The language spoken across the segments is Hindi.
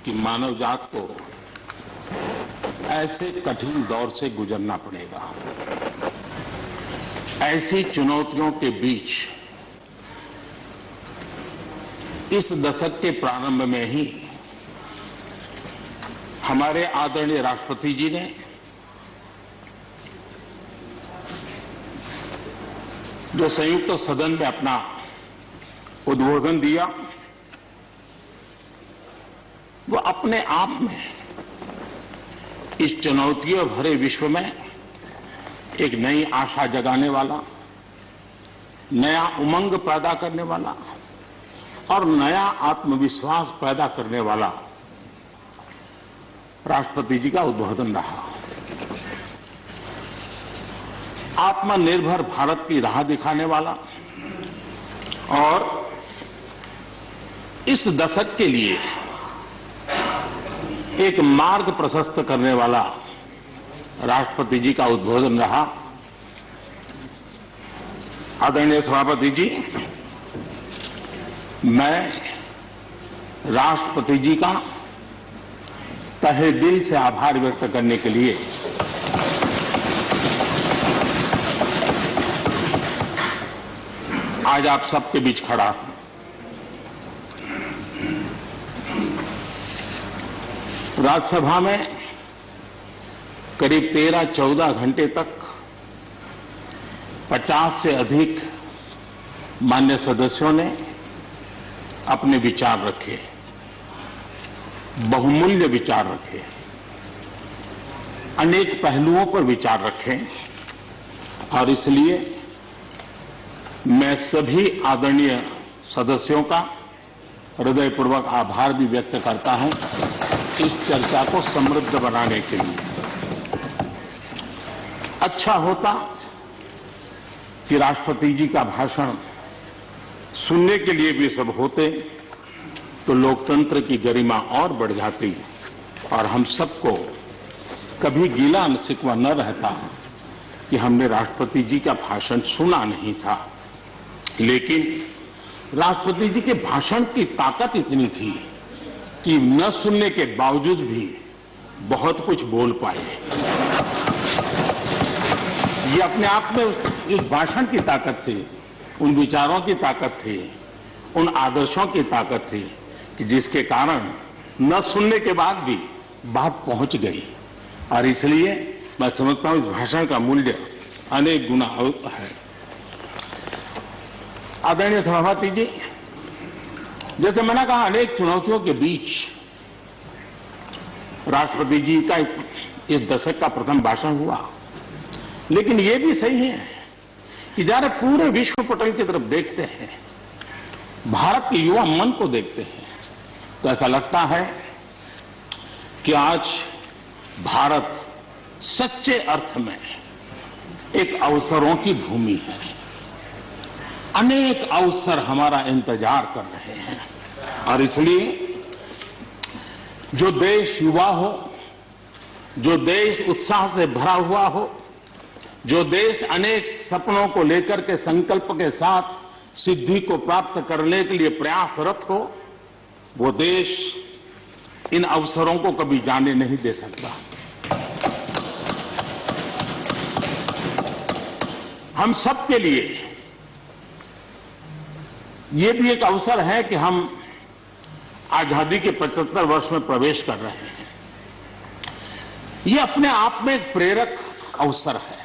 कि मानव जात को ऐसे कठिन दौर से गुजरना पड़ेगा। ऐसी चुनौतियों के बीच इस दशक के प्रारंभ में ही हमारे आदरणीय राष्ट्रपति जी ने जो संयुक्त सदन में अपना उद्बोधन दिया, वो अपने आप में इस चुनौतियों भरे विश्व में एक नई आशा जगाने वाला, नया उमंग पैदा करने वाला और नया आत्मविश्वास पैदा करने वाला राष्ट्रपति जी का उद्बोधन रहा। आत्मनिर्भर भारत की राह दिखाने वाला और इस दशक के लिए एक मार्ग प्रशस्त करने वाला राष्ट्रपति जी का उद्बोधन रहा। आदरणीय सभापति जी, मैं राष्ट्रपति जी का तहे दिल से आभार व्यक्त करने के लिए आज आप सबके बीच खड़ा हूं। राज्यसभा में करीब 13-14 घंटे तक 50 से अधिक मान्य सदस्यों ने अपने विचार रखे, बहुमूल्य विचार रखे, अनेक पहलुओं पर विचार रखे और इसलिए मैं सभी आदरणीय सदस्यों का हृदयपूर्वक आभार भी व्यक्त करता हूं इस चर्चा को समृद्ध बनाने के लिए। अच्छा होता कि राष्ट्रपति जी का भाषण सुनने के लिए भी सब होते तो लोकतंत्र की गरिमा और बढ़ जाती और हम सबको कभी गिला शिकवा न रहता कि हमने राष्ट्रपति जी का भाषण सुना नहीं था। लेकिन राष्ट्रपति जी के भाषण की ताकत इतनी थी कि न सुनने के बावजूद भी बहुत कुछ बोल पाए। ये अपने आप में उस भाषण की ताकत थी, उन विचारों की ताकत थी, उन आदर्शों की ताकत थी कि जिसके कारण न सुनने के बाद भी बात पहुंच गई। और इसलिए मैं समझता हूं इस भाषण का मूल्य अनेक गुना है। आदरणीय सभापति जी, जैसे मैंने कहा, अनेक चुनौतियों के बीच राष्ट्रपति जी का इस दशक का प्रथम भाषण हुआ। लेकिन ये भी सही है कि जरा पूरे विश्व पटल की तरफ देखते हैं, भारत के युवा मन को देखते हैं, तो ऐसा लगता है कि आज भारत सच्चे अर्थ में एक अवसरों की भूमि है। अनेक अवसर हमारा इंतजार कर रहे हैं और इसलिए जो देश युवा हो, जो देश उत्साह से भरा हुआ हो, जो देश अनेक सपनों को लेकर के संकल्प के साथ सिद्धि को प्राप्त करने के लिए प्रयासरत हो, वो देश इन अवसरों को कभी जाने नहीं दे सकता। हम सब के लिए ये भी एक अवसर है कि हम आजादी के 75 वर्ष में प्रवेश कर रहे हैं। ये अपने आप में एक प्रेरक अवसर है।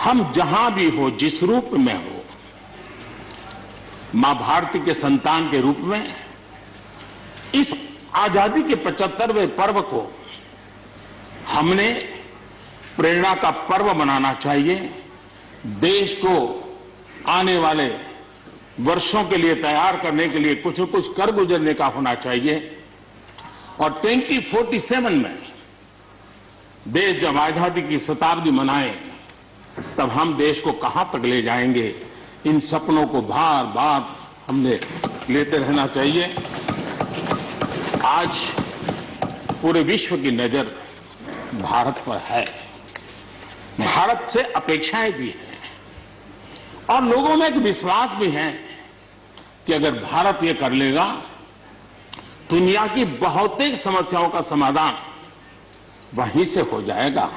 हम जहां भी हो, जिस रूप में हो, मां भारती के संतान के रूप में इस आजादी के 75वें पर्व को हमने प्रेरणा का पर्व बनाना चाहिए। देश को आने वाले वर्षों के लिए तैयार करने के लिए कुछ न कुछ कर गुजरने का होना चाहिए। और 2047 में देश जब आजादी की शताब्दी मनाए, तब हम देश को कहां तक ले जाएंगे, इन सपनों को बार बार हमने लेते रहना चाहिए। आज पूरे विश्व की नजर भारत पर है, भारत से अपेक्षाएं भी हैं और लोगों में एक विश्वास भी है कि अगर भारत ये कर लेगा दुनिया की बहुतेक समस्याओं का समाधान वहीं से हो जाएगा।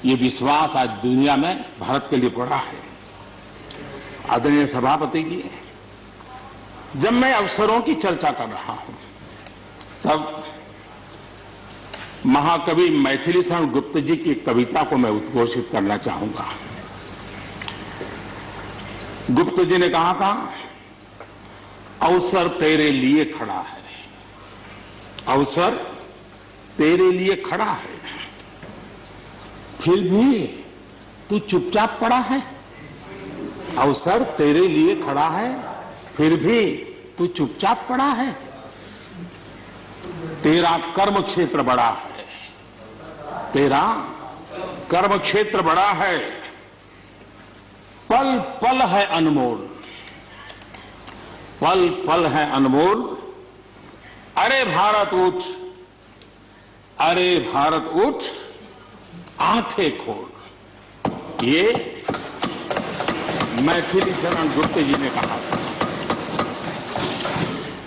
ये विश्वास आज दुनिया में भारत के लिए पड़ा है। आदरणीय सभापति जी, जब मैं अवसरों की चर्चा कर रहा हूं तब महाकवि मैथिली शरण गुप्त जी की कविता को मैं उद्घोषित करना चाहूंगा। गुप्त जी ने कहा था, अवसर तेरे लिए खड़ा है, अवसर तेरे लिए खड़ा है, फिर भी तू चुपचाप पड़ा है। अवसर तेरे लिए खड़ा है, फिर भी तू चुपचाप पड़ा है। तेरा कर्म क्षेत्र बड़ा है, तेरा कर्म क्षेत्र बड़ा है, पल पल है अनमोल, पल पल है अनमोल। अरे भारत उठ, अरे भारत उठ, आंखें खोल। ये मैथिली शरण गुप्त जी ने कहा था।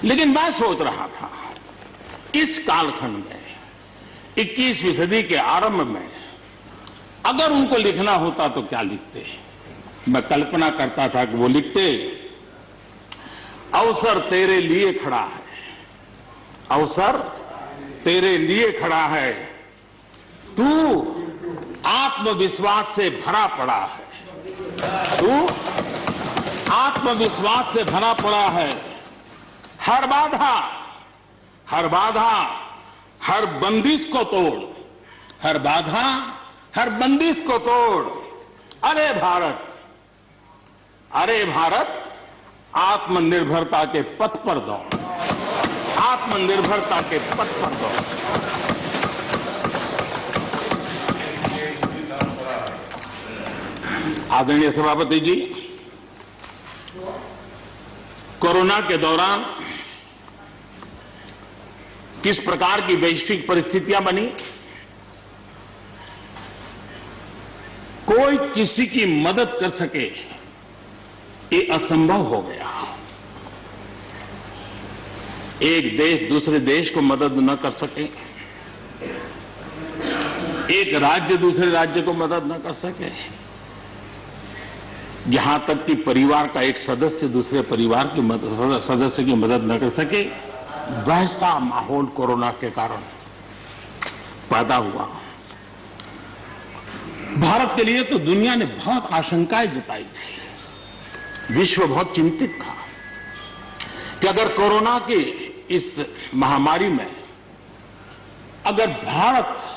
लेकिन मैं सोच रहा था, इस कालखंड में 21वीं सदी के आरंभ में अगर उनको लिखना होता तो क्या लिखते। मैं कल्पना करता था कि वो लिखते, अवसर तेरे लिए खड़ा है, अवसर तेरे लिए खड़ा है, तू आत्मविश्वास से भरा पड़ा है, तू आत्मविश्वास से भरा पड़ा है। हर बाधा, हर बाधा, हर बंदिश को तोड़, हर बाधा, हर बंदिश को तोड़। अरे भारत, अरे भारत, आत्मनिर्भरता के पथ पर दौड़, आत्मनिर्भरता के पथ पर दौड़। आदरणीय सभापति जी, कोरोना के दौरान किस प्रकार की वैश्विक परिस्थितियां बनी, कोई किसी की मदद कर सके ये असंभव हो गया। एक देश दूसरे देश को मदद न कर सके, एक राज्य दूसरे राज्य को मदद न कर सके, यहां तक कि परिवार का एक सदस्य दूसरे परिवार की सदस्य की मदद न कर सके, वैसा माहौल कोरोना के कारण पैदा हुआ। भारत के लिए तो दुनिया ने बहुत आशंकाएं जताई थी। विश्व बहुत चिंतित था कि अगर कोरोना की इस महामारी में अगर भारत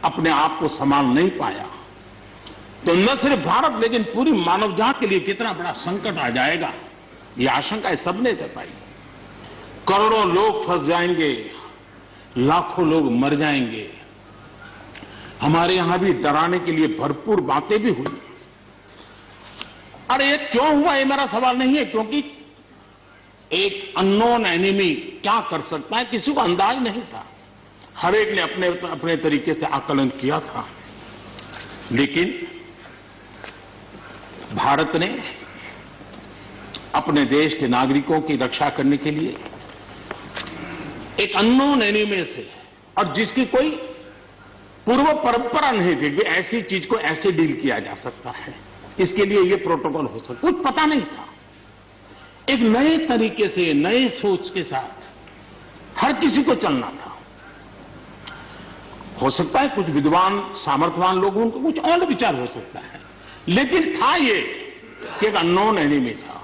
अपने आप को संभाल नहीं पाया तो न सिर्फ भारत लेकिन पूरी मानव जात के लिए कितना बड़ा संकट आ जाएगा, ये आशंकाएं सबने जताई। करोड़ों लोग फंस जाएंगे, लाखों लोग मर जाएंगे। हमारे यहां भी डराने के लिए भरपूर बातें भी हुई। अरे ये क्यों हुआ, ये मेरा सवाल नहीं है, क्योंकि एक अननोन एनिमी क्या कर सकता है किसी को अंदाज नहीं था। हर एक ने अपने अपने तरीके से आकलन किया था। लेकिन भारत ने अपने देश के नागरिकों की रक्षा करने के लिए एक अननोन एनिमी से, और जिसकी कोई पूर्व परंपरा नहीं थी कि ऐसी चीज को ऐसे डील किया जा सकता है, इसके लिए ये प्रोटोकॉल हो सकता, कुछ पता नहीं था। एक नए तरीके से, नए सोच के साथ हर किसी को चलना था। हो सकता है कुछ विद्वान सामर्थ्यवान लोग, उनको कुछ और विचार हो सकता है, लेकिन था ये कि एक अननोन एनिमी था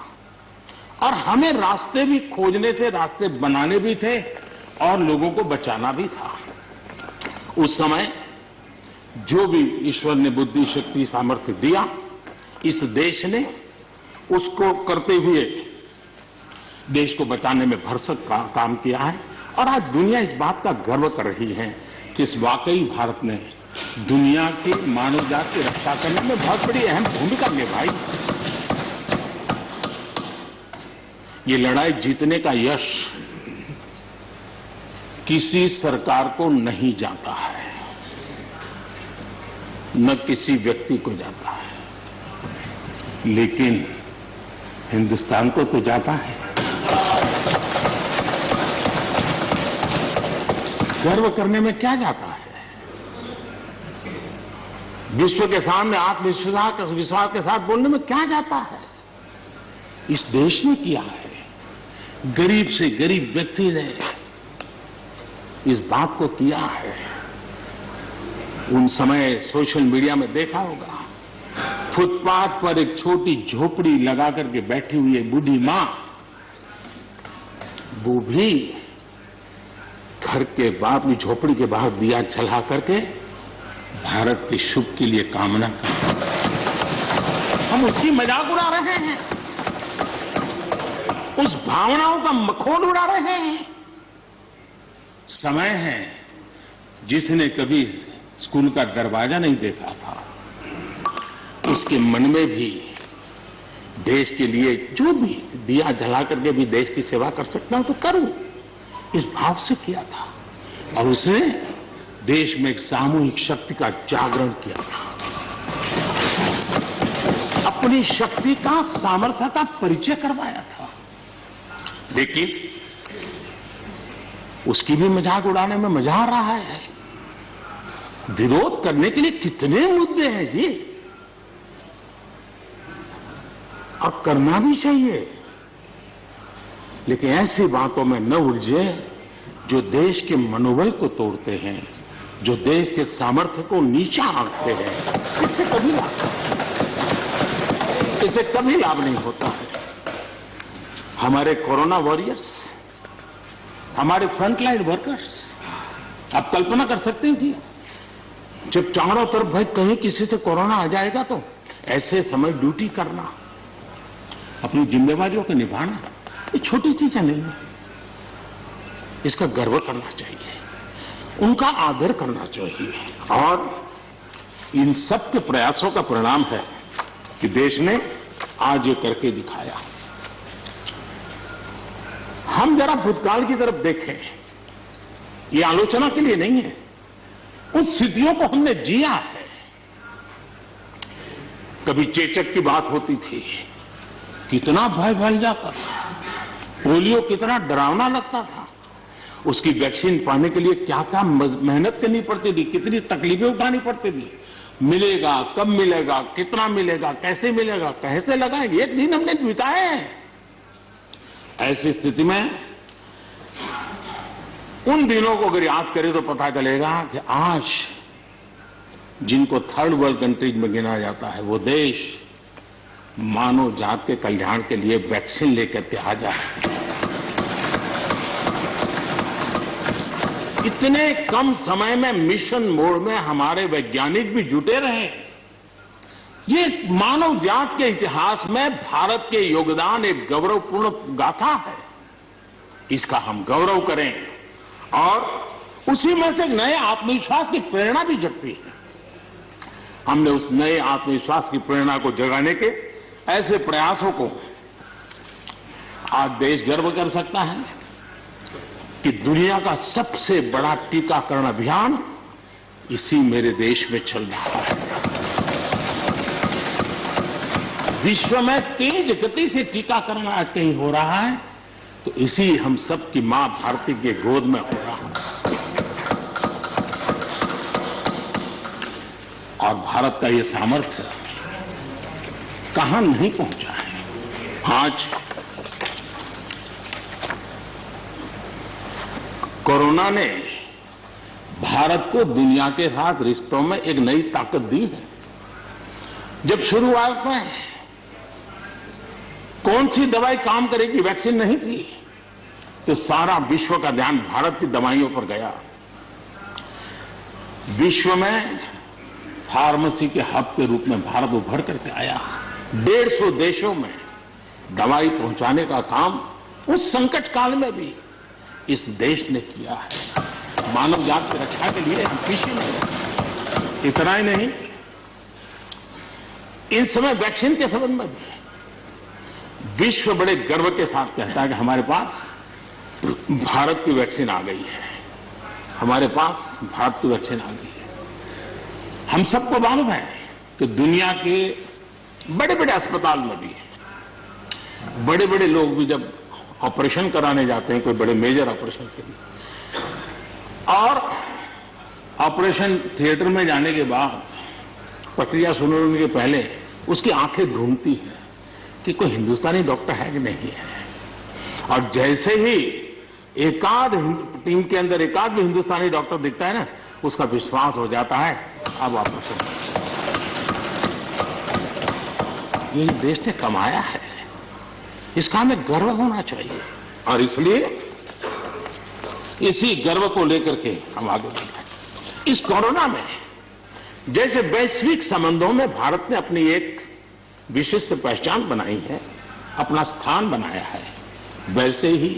और हमें रास्ते भी खोजने थे, रास्ते बनाने भी थे और लोगों को बचाना भी था। उस समय जो भी ईश्वर ने बुद्धि, शक्ति, सामर्थ्य दिया, इस देश ने उसको करते हुए देश को बचाने में भरसक काम किया है। और आज दुनिया इस बात का गर्व कर रही है कि इस वाकई भारत ने दुनिया की मानव जात की रक्षा करने में बहुत बड़ी अहम भूमिका निभाई। ये लड़ाई जीतने का यश किसी सरकार को नहीं जाता है, न किसी व्यक्ति को जाता है, लेकिन हिंदुस्तान को तो जाता है। गर्व करने में क्या जाता है? विश्व के सामने आत्मविश्वास के साथ बोलने में क्या जाता है? इस देश ने किया है। गरीब से गरीब व्यक्ति ने इस बात को किया है। उन समय सोशल मीडिया में देखा होगा, फुटपाथ पर एक छोटी झोपड़ी लगा करके बैठी हुई एक बूढ़ी मां, वो भी घर के बाहर झोपड़ी के बाहर दिया जला करके भारत के शुभ के लिए कामना करते हैं। हम उसकी मजाक उड़ा रहे हैं, उस भावनाओं का मखौल उड़ा रहे हैं। समय है, जिसने कभी स्कूल का दरवाजा नहीं देखा था, उसके मन में भी देश के लिए जो भी दिया जला करके भी देश की सेवा कर सकता हूं तो करूं, इस भाव से किया था। और उसने देश में एक सामूहिक शक्ति का जागरण किया था, अपनी शक्ति का, सामर्थ्य का परिचय करवाया था। लेकिन उसकी भी मजाक उड़ाने में मजा आ रहा है। विरोध करने के लिए कितने मुद्दे हैं जी, और करना भी चाहिए, लेकिन ऐसी बातों में न उलझे जो देश के मनोबल को तोड़ते हैं, जो देश के सामर्थ्य को नीचा आंकते हैं। इससे कभी लाभ नहीं होता है। हमारे कोरोना वॉरियर्स, हमारे फ्रंटलाइन वर्कर्स, आप कल्पना कर सकते हैं जी, जब चारों तरफ भाई कहीं किसी से कोरोना आ जाएगा तो ऐसे समय ड्यूटी करना, अपनी जिम्मेवारियों को निभाना, ये छोटी चीजें नहीं है। इसका गर्व करना चाहिए, उनका आदर करना चाहिए। और इन सब के प्रयासों का परिणाम है कि देश ने आज ये करके दिखाया। हम जरा भूतकाल की तरफ देखें, ये आलोचना के लिए नहीं है, उन स्थितियों को हमने जिया है। कभी चेचक की बात होती थी, कितना भय फैल जाता था, पोलियो कितना डरावना लगता था, उसकी वैक्सीन पाने के लिए क्या क्या मेहनत करनी पड़ती थी, कितनी तकलीफें उठानी पड़ती थी। मिलेगा, कब मिलेगा, कितना मिलेगा, कैसे मिलेगा, कैसे लगाएंगे, एक दिन हमने बिताए हैं। ऐसी स्थिति में उन दिनों को अगर याद करें तो पता चलेगा कि आज जिनको थर्ड वर्ल्ड कंट्रीज में गिना जाता है, वो देश मानव जात के कल्याण के लिए वैक्सीन लेकर के आ जाए। इतने कम समय में मिशन मोड में हमारे वैज्ञानिक भी जुटे रहे। ये मानव जात के इतिहास में भारत के योगदान एक गौरवपूर्ण गाथा है। इसका हम गौरव करें और उसी में से नए आत्मविश्वास की प्रेरणा भी जगती है। हमने उस नए आत्मविश्वास की प्रेरणा को जगाने के ऐसे प्रयासों को आज देश गर्व कर सकता है कि दुनिया का सबसे बड़ा टीकाकरण अभियान इसी मेरे देश में चल रहा है। विश्व में तेज गति से टीकाकरण आज कहीं हो रहा है तो इसी हम सब की मां भारती के गोद में हो रहा है। और भारत का ये सामर्थ्य कहां नहीं पहुंचा है। आज कोरोना ने भारत को दुनिया के साथ रिश्तों में एक नई ताकत दी है। जब शुरुआत में कौन सी दवाई काम करेगी, वैक्सीन नहीं थी, तो सारा विश्व का ध्यान भारत की दवाइयों पर गया। विश्व में फार्मेसी के हब के रूप में भारत उभर करके आया। 150 देशों में दवाई पहुंचाने का काम उस संकट काल में भी इस देश ने किया है। मानव जात की रक्षा के लिए हम पीछे नहीं। इतना ही नहीं, इस समय वैक्सीन के संबंध में भी विश्व बड़े गर्व के साथ कहता है कि हमारे पास भारत की वैक्सीन आ गई है, हमारे पास भारत की वैक्सीन आ गई है। हम सबको मालूम है कि दुनिया के बड़े बड़े अस्पताल में भी बड़े बड़े लोग भी जब ऑपरेशन कराने जाते हैं, कोई बड़े मेजर ऑपरेशन के लिए, और ऑपरेशन थिएटर में जाने के बाद प्रक्रिया शुरू होने के पहले उसकी आंखें ढूंढती है कि कोई हिंदुस्तानी डॉक्टर है कि नहीं है। और जैसे ही एकाध टीम के अंदर एकाध भी हिंदुस्तानी डॉक्टर दिखता है ना, उसका विश्वास हो जाता है अब ऑपरेशन। ये देश ने कमाया है, इसका हमें गर्व होना चाहिए। और इसलिए इसी गर्व को लेकर के हम आगे बढ़ रहे हैं। इस कोरोना में जैसे वैश्विक संबंधों में भारत ने अपनी एक विशिष्ट पहचान बनाई है, अपना स्थान बनाया है, वैसे ही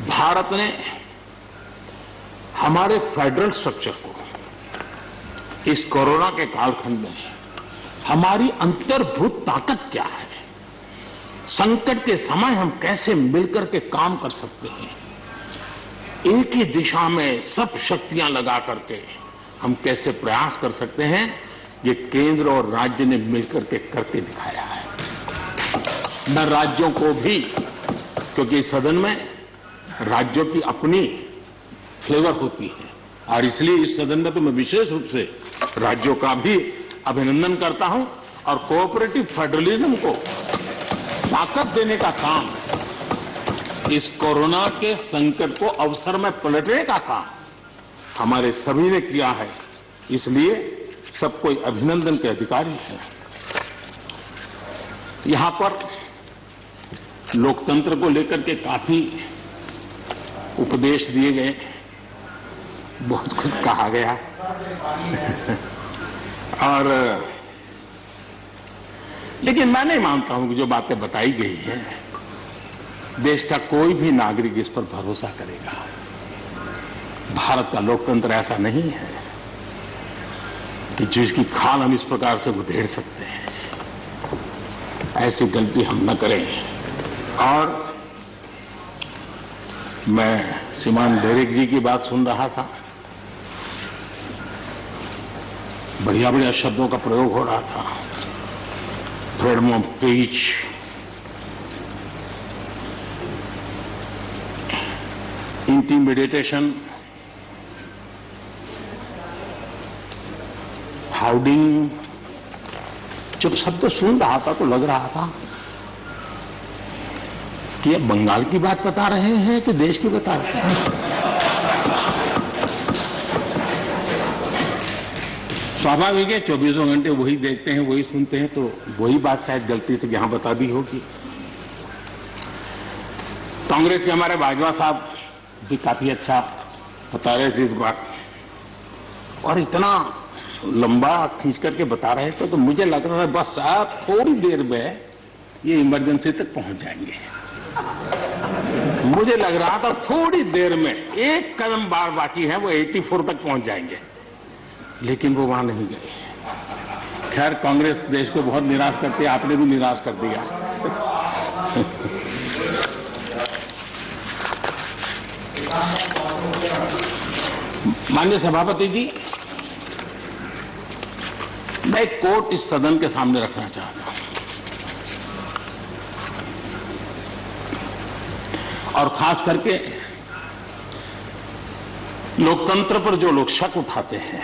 भारत ने हमारे फेडरल स्ट्रक्चर को इस कोरोना के कालखंड में हमारी अंतर्भूत ताकत क्या है, संकट के समय हम कैसे मिलकर के काम कर सकते हैं, एक ही दिशा में सब शक्तियां लगा करके हम कैसे प्रयास कर सकते हैं, ये केंद्र और राज्य ने मिलकर के करके दिखाया है। मैं राज्यों को भी, क्योंकि इस सदन में राज्यों की अपनी फ्लेवर होती है और इसलिए इस सदन में तो मैं विशेष रूप से राज्यों का भी अभिनंदन करता हूं और कोऑपरेटिव फेडरलिज्म को ताकत देने का काम, इस कोरोना के संकट को अवसर में पलटने का काम हमारे सभी ने किया है। इसलिए सब कोई अभिनंदन के अधिकारी है। यहां पर लोकतंत्र को लेकर के काफी उपदेश दिए गए, बहुत कुछ कहा गया और लेकिन मैं नहीं मानता हूं कि जो बातें बताई गई हैं देश का कोई भी नागरिक इस पर भरोसा करेगा। भारत का लोकतंत्र ऐसा नहीं है कि जिसकी खाल हम इस प्रकार से उधेड़ सकते हैं। ऐसी गलती हम न करें। और मैं श्रीमान डेरेक जी की बात सुन रहा था, बढ़िया बढ़िया शब्दों का प्रयोग हो रहा था, फ्रीडम ऑफ स्पीच, इंटिमिडेशन, हाउडिंग। जब शब्द सुन रहा था तो लग रहा था कि ये बंगाल की बात बता रहे हैं कि देश की बता रहे हैं। स्वाभाविक है, 24 घंटे वही देखते हैं, वही सुनते हैं, तो वही बात शायद गलती से यहां बता दी होगी। कांग्रेस के हमारे बाजवा साहब भी काफी अच्छा बता रहे थे इस बार, और इतना लंबा खींच करके बता रहे थे तो मुझे लग रहा था बस आप थोड़ी देर में ये इमरजेंसी तक पहुंच जाएंगे। मुझे लग रहा था थोड़ी देर में एक कदम बार बाकी है, वो 84 तक पहुंच जाएंगे, लेकिन वो वहां नहीं गए। खैर, कांग्रेस देश को बहुत निराश करती है, आपने भी निराश कर दिया। माननीय सभापति जी, मैं एक कोट इस सदन के सामने रखना चाहता हूं और खास करके लोकतंत्र पर जो लोग शक उठाते हैं,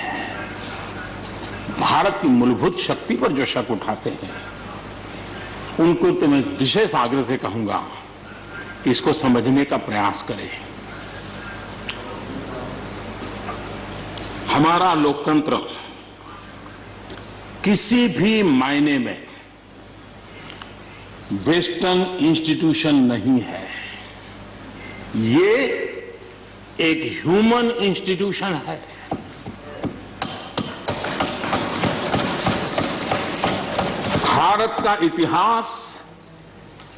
भारत की मूलभूत शक्ति पर जो शक उठाते हैं, उनको तो मैं विशेष आग्रह से कहूंगा कि इसको समझने का प्रयास करें। हमारा लोकतंत्र किसी भी मायने में वेस्टर्न इंस्टीट्यूशन नहीं है, ये एक ह्यूमन इंस्टीट्यूशन है। भारत का इतिहास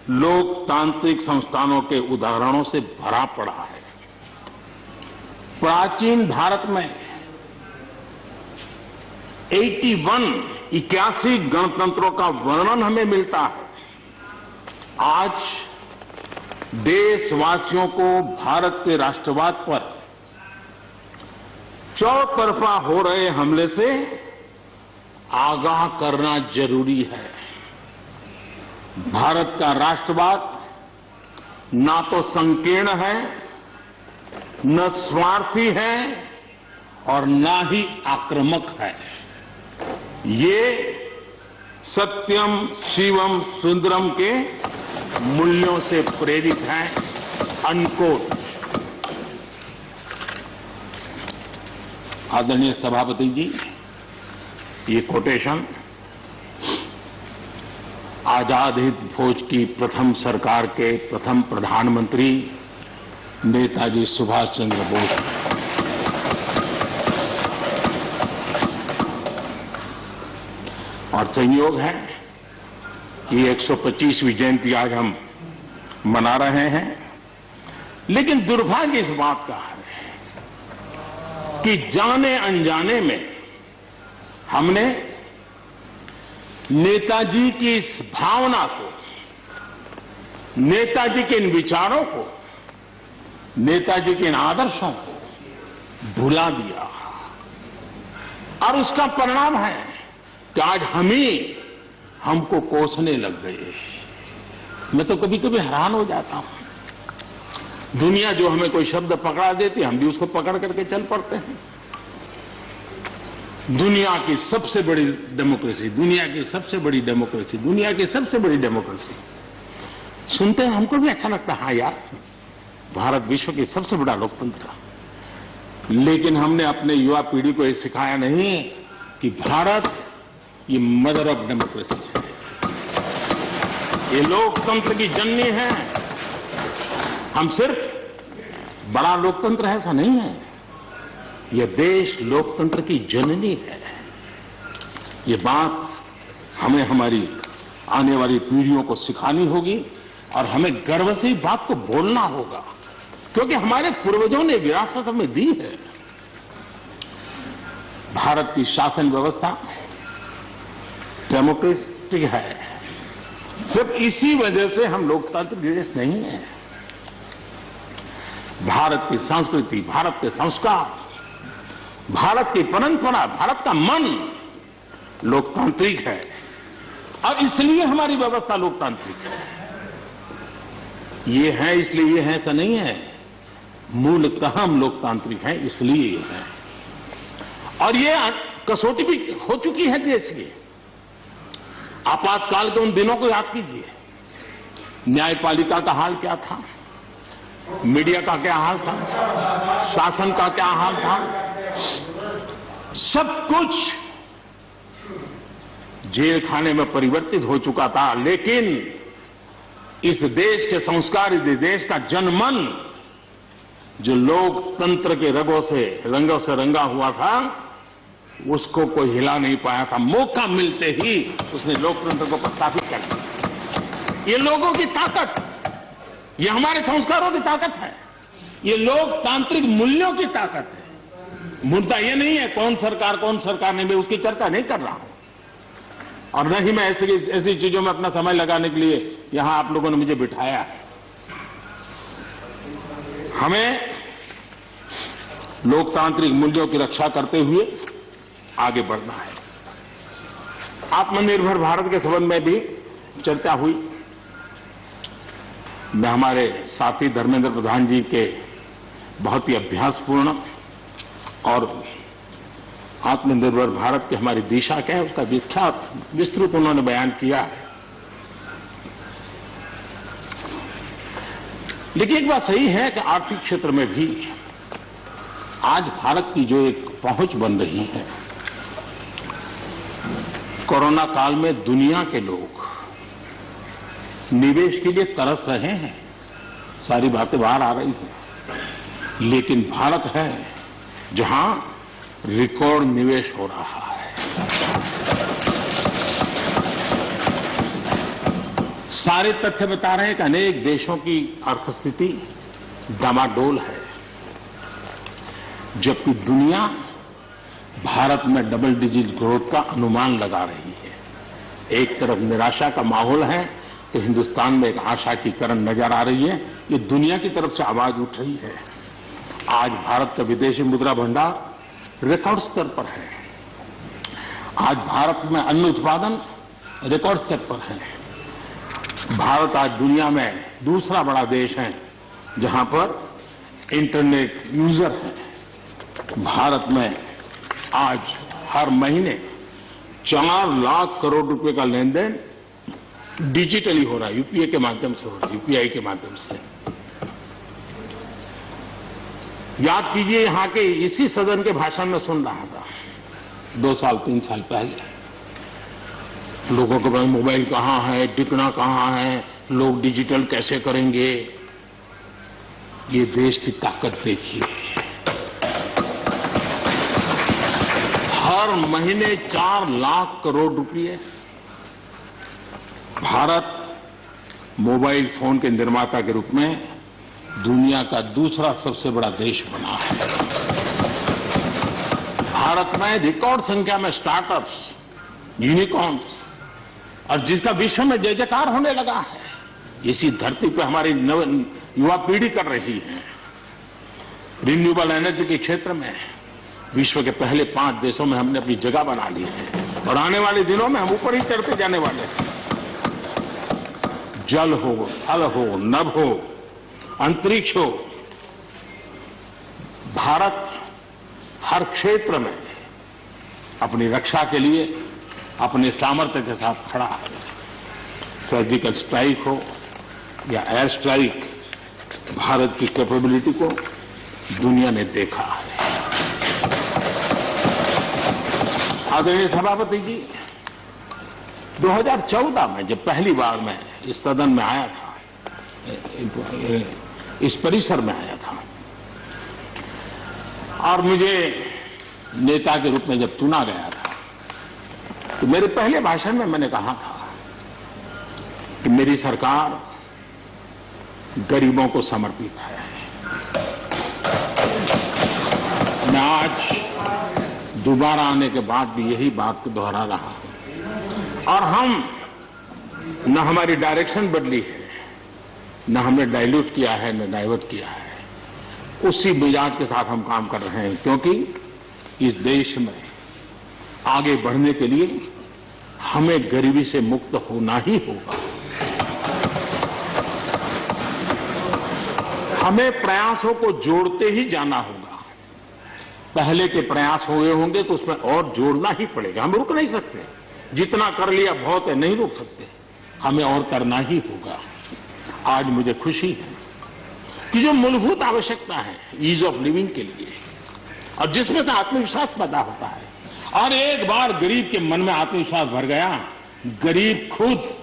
लोकतांत्रिक संस्थानों के उदाहरणों से भरा पड़ा है। प्राचीन भारत में 81 गणतंत्रों का वर्णन हमें मिलता है। आज देशवासियों को भारत के राष्ट्रवाद पर चौतरफा हो रहे हमले से आगाह करना जरूरी है। भारत का राष्ट्रवाद ना तो संकीर्ण है न स्वार्थी है और न ही आक्रामक है। ये सत्यम शिवम सुंदरम के मूल्यों से प्रेरित है। अनकोट। आदरणीय सभापति जी, ये कोटेशन आजाद हिंद फौज की प्रथम सरकार के प्रथम प्रधानमंत्री नेताजी सुभाष चंद्र बोस। और संयोग है कि 125वीं जयंती आज हम मना रहे हैं, लेकिन दुर्भाग्य इस बात का है कि जाने अनजाने में हमने नेताजी की इस भावना को, नेताजी के इन विचारों को, नेताजी के इन आदर्शों को भुला दिया। और उसका परिणाम है कि आज हमको कोसने लग गए। मैं तो कभी कभी हैरान हो जाता हूं। दुनिया जो हमें कोई शब्द पकड़ा देती, हम भी उसको पकड़ करके चल पड़ते हैं। दुनिया की सबसे बड़ी डेमोक्रेसी, दुनिया की सबसे बड़ी डेमोक्रेसी, दुनिया की सबसे बड़ी डेमोक्रेसी सुनते हैं, हमको भी अच्छा लगता है। हाँ यार, भारत विश्व की सबसे बड़ा लोकतंत्र। लेकिन हमने अपने युवा पीढ़ी को यह सिखाया नहीं कि भारत ये मदर ऑफ डेमोक्रेसी है, ये लोकतंत्र की जननी है। हम सिर्फ बड़ा लोकतंत्र है ऐसा नहीं है, यह देश लोकतंत्र की जननी है। ये बात हमें हमारी आने वाली पीढ़ियों को सिखानी होगी और हमें गर्व से इस बात को बोलना होगा, क्योंकि हमारे पूर्वजों ने विरासत हमें दी है। भारत की शासन व्यवस्था डेमोक्रेटिक है। सिर्फ इसी वजह से हम लोकतांत्रिक देश नहीं है। भारत की संस्कृति, भारत के संस्कार, भारत की परंपरा, भारत का मन लोकतांत्रिक है और इसलिए हमारी व्यवस्था लोकतांत्रिक है। ये है इसलिए ये है ऐसा नहीं है, मूलतः हम लोकतांत्रिक हैं इसलिए ये है। और ये कसौटी भी हो चुकी है देश की। आपातकाल के उन दिनों को याद कीजिए, न्यायपालिका का हाल क्या था, मीडिया का क्या हाल था, शासन का क्या हाल था। सब कुछ जेल खाने में परिवर्तित हो चुका था, लेकिन इस देश के संस्कार, इस देश का जनमन जो लोकतंत्र के रंगों से रंगा हुआ था, उसको कोई हिला नहीं पाया था। मौका मिलते ही उसने लोकतंत्र को प्रस्थापित कर दिया। ये लोगों की ताकत, ये हमारे संस्कारों की ताकत है, ये लोकतांत्रिक मूल्यों की ताकत है। मुद्दा ये नहीं है कौन सरकार नहीं, मैं उसकी चर्चा नहीं कर रहा हूं और न ही मैं ऐसी चीजों में अपना समय लगाने के लिए यहां आप लोगों ने मुझे बिठाया है। हमें लोकतांत्रिक मूल्यों की रक्षा करते हुए आगे बढ़ना है। आत्मनिर्भर भारत के संबंध में भी चर्चा हुई। मैं हमारे साथी धर्मेंद्र प्रधान जी के बहुत ही अभ्यासपूर्ण और आत्मनिर्भर भारत की हमारी दिशा क्या है उसका विख्यात विस्तृत उन्होंने बयान किया है। लेकिन एक बात सही है कि आर्थिक क्षेत्र में भी आज भारत की जो एक पहुंच बन रही है, कोरोना काल में दुनिया के लोग निवेश के लिए तरस रहे हैं, सारी बातें बाहर आ रही हैं, लेकिन भारत है जहां रिकॉर्ड निवेश हो रहा है। सारे तथ्य बता रहे हैं कि अनेक देशों की अर्थस्थिति डामाडोल है, जबकि दुनिया भारत में डबल डिजिट ग्रोथ का अनुमान लगा रही है। एक तरफ निराशा का माहौल है तो हिंदुस्तान में एक आशा की किरण नजर आ रही है। ये दुनिया की तरफ से आवाज उठ रही है। आज भारत का विदेशी मुद्रा भंडार रिकॉर्ड स्तर पर है। आज भारत में अन्न उत्पादन रिकॉर्ड स्तर पर है। भारत आज दुनिया में दूसरा बड़ा देश है जहां पर इंटरनेट यूजर हैं, भारत में आज हर महीने 4 लाख करोड़ रुपए का लेन देन डिजिटली हो रहा है, यूपीआई के माध्यम से हो रहा है, यूपीआई के माध्यम से। याद कीजिए, यहां के इसी सदन के भाषण में सुन रहा था 2 साल 3 साल पहले, लोगों के पास मोबाइल कहां है, टिकना कहां है, लोग डिजिटल कैसे करेंगे। ये देश की ताकत देखिए, हर महीने 4 लाख करोड़ रुपए भारत मोबाइल फोन के निर्माता के रूप में दुनिया का दूसरा सबसे बड़ा देश बना है। भारत में रिकॉर्ड संख्या में स्टार्टअप्स, यूनिकॉर्न्स, और जिसका विश्व में जय जयकार होने लगा है, इसी धरती पर हमारी युवा पीढ़ी कर रही है। रिन्यूएबल एनर्जी के क्षेत्र में विश्व के पहले 5 देशों में हमने अपनी जगह बना ली है और आने वाले दिनों में हम ऊपर ही चढ़ते जाने वाले हैं। जल हो, थल हो, नभ हो, अंतरिक्ष हो, भारत हर क्षेत्र में अपनी रक्षा के लिए अपने सामर्थ्य के साथ खड़ा है। सर्जिकल स्ट्राइक हो या एयर स्ट्राइक, भारत की कैपेबिलिटी को दुनिया ने देखा है। आदरणीय सभापति जी, 2014 में जब पहली बार मैं इस सदन में आया था, इस परिसर में आया था, और मुझे नेता के रूप में जब चुना गया था, तो मेरे पहले भाषण में मैंने कहा था कि मेरी सरकार गरीबों को समर्पित है। मैं आज दोबारा आने के बाद भी यही बात को दोहरा रहा हूं, और हम न हमारी डायरेक्शन बदली है, न हमने डाइल्यूट किया है, न डाइवर्ट किया है। उसी मिजाज के साथ हम काम कर रहे हैं, क्योंकि इस देश में आगे बढ़ने के लिए हमें गरीबी से मुक्त होना ही होगा। हमें प्रयासों को जोड़ते ही जाना होगा। पहले के प्रयास हुए होंगे तो उसमें और जोड़ना ही पड़ेगा, हम रुक नहीं सकते। जितना कर लिया बहुत है, नहीं रुक सकते, हमें और करना ही होगा। आज मुझे खुशी है कि जो मूलभूत आवश्यकता है ईज ऑफ लिविंग के लिए, और जिसमें से आत्मविश्वास पैदा होता है, और एक बार गरीब के मन में आत्मविश्वास भर गया, गरीब खुद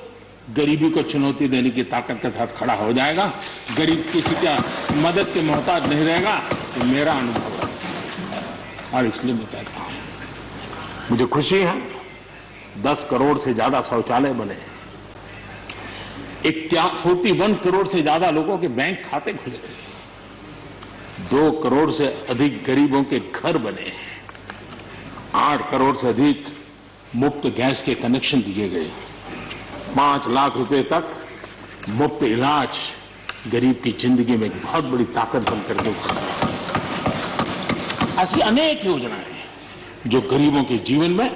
गरीबी को चुनौती देने की ताकत के साथ खड़ा हो जाएगा। गरीब किसी का मदद के मोहताज नहीं रहेगा। तो मेरा अनुभव है, और इसलिए मैं कहता हूं, मुझे खुशी है 10 करोड़ से ज्यादा शौचालय बने, 41 करोड़ से ज्यादा लोगों के बैंक खाते खुले, 2 करोड़ से अधिक गरीबों के घर बने, 8 करोड़ से अधिक मुफ्त गैस के कनेक्शन दिए गए, 5 लाख रुपए तक मुफ्त इलाज गरीब की जिंदगी में एक बहुत बड़ी ताकत बनकर के उभर रही है। ऐसी अनेक योजनाएं जो गरीबों के जीवन में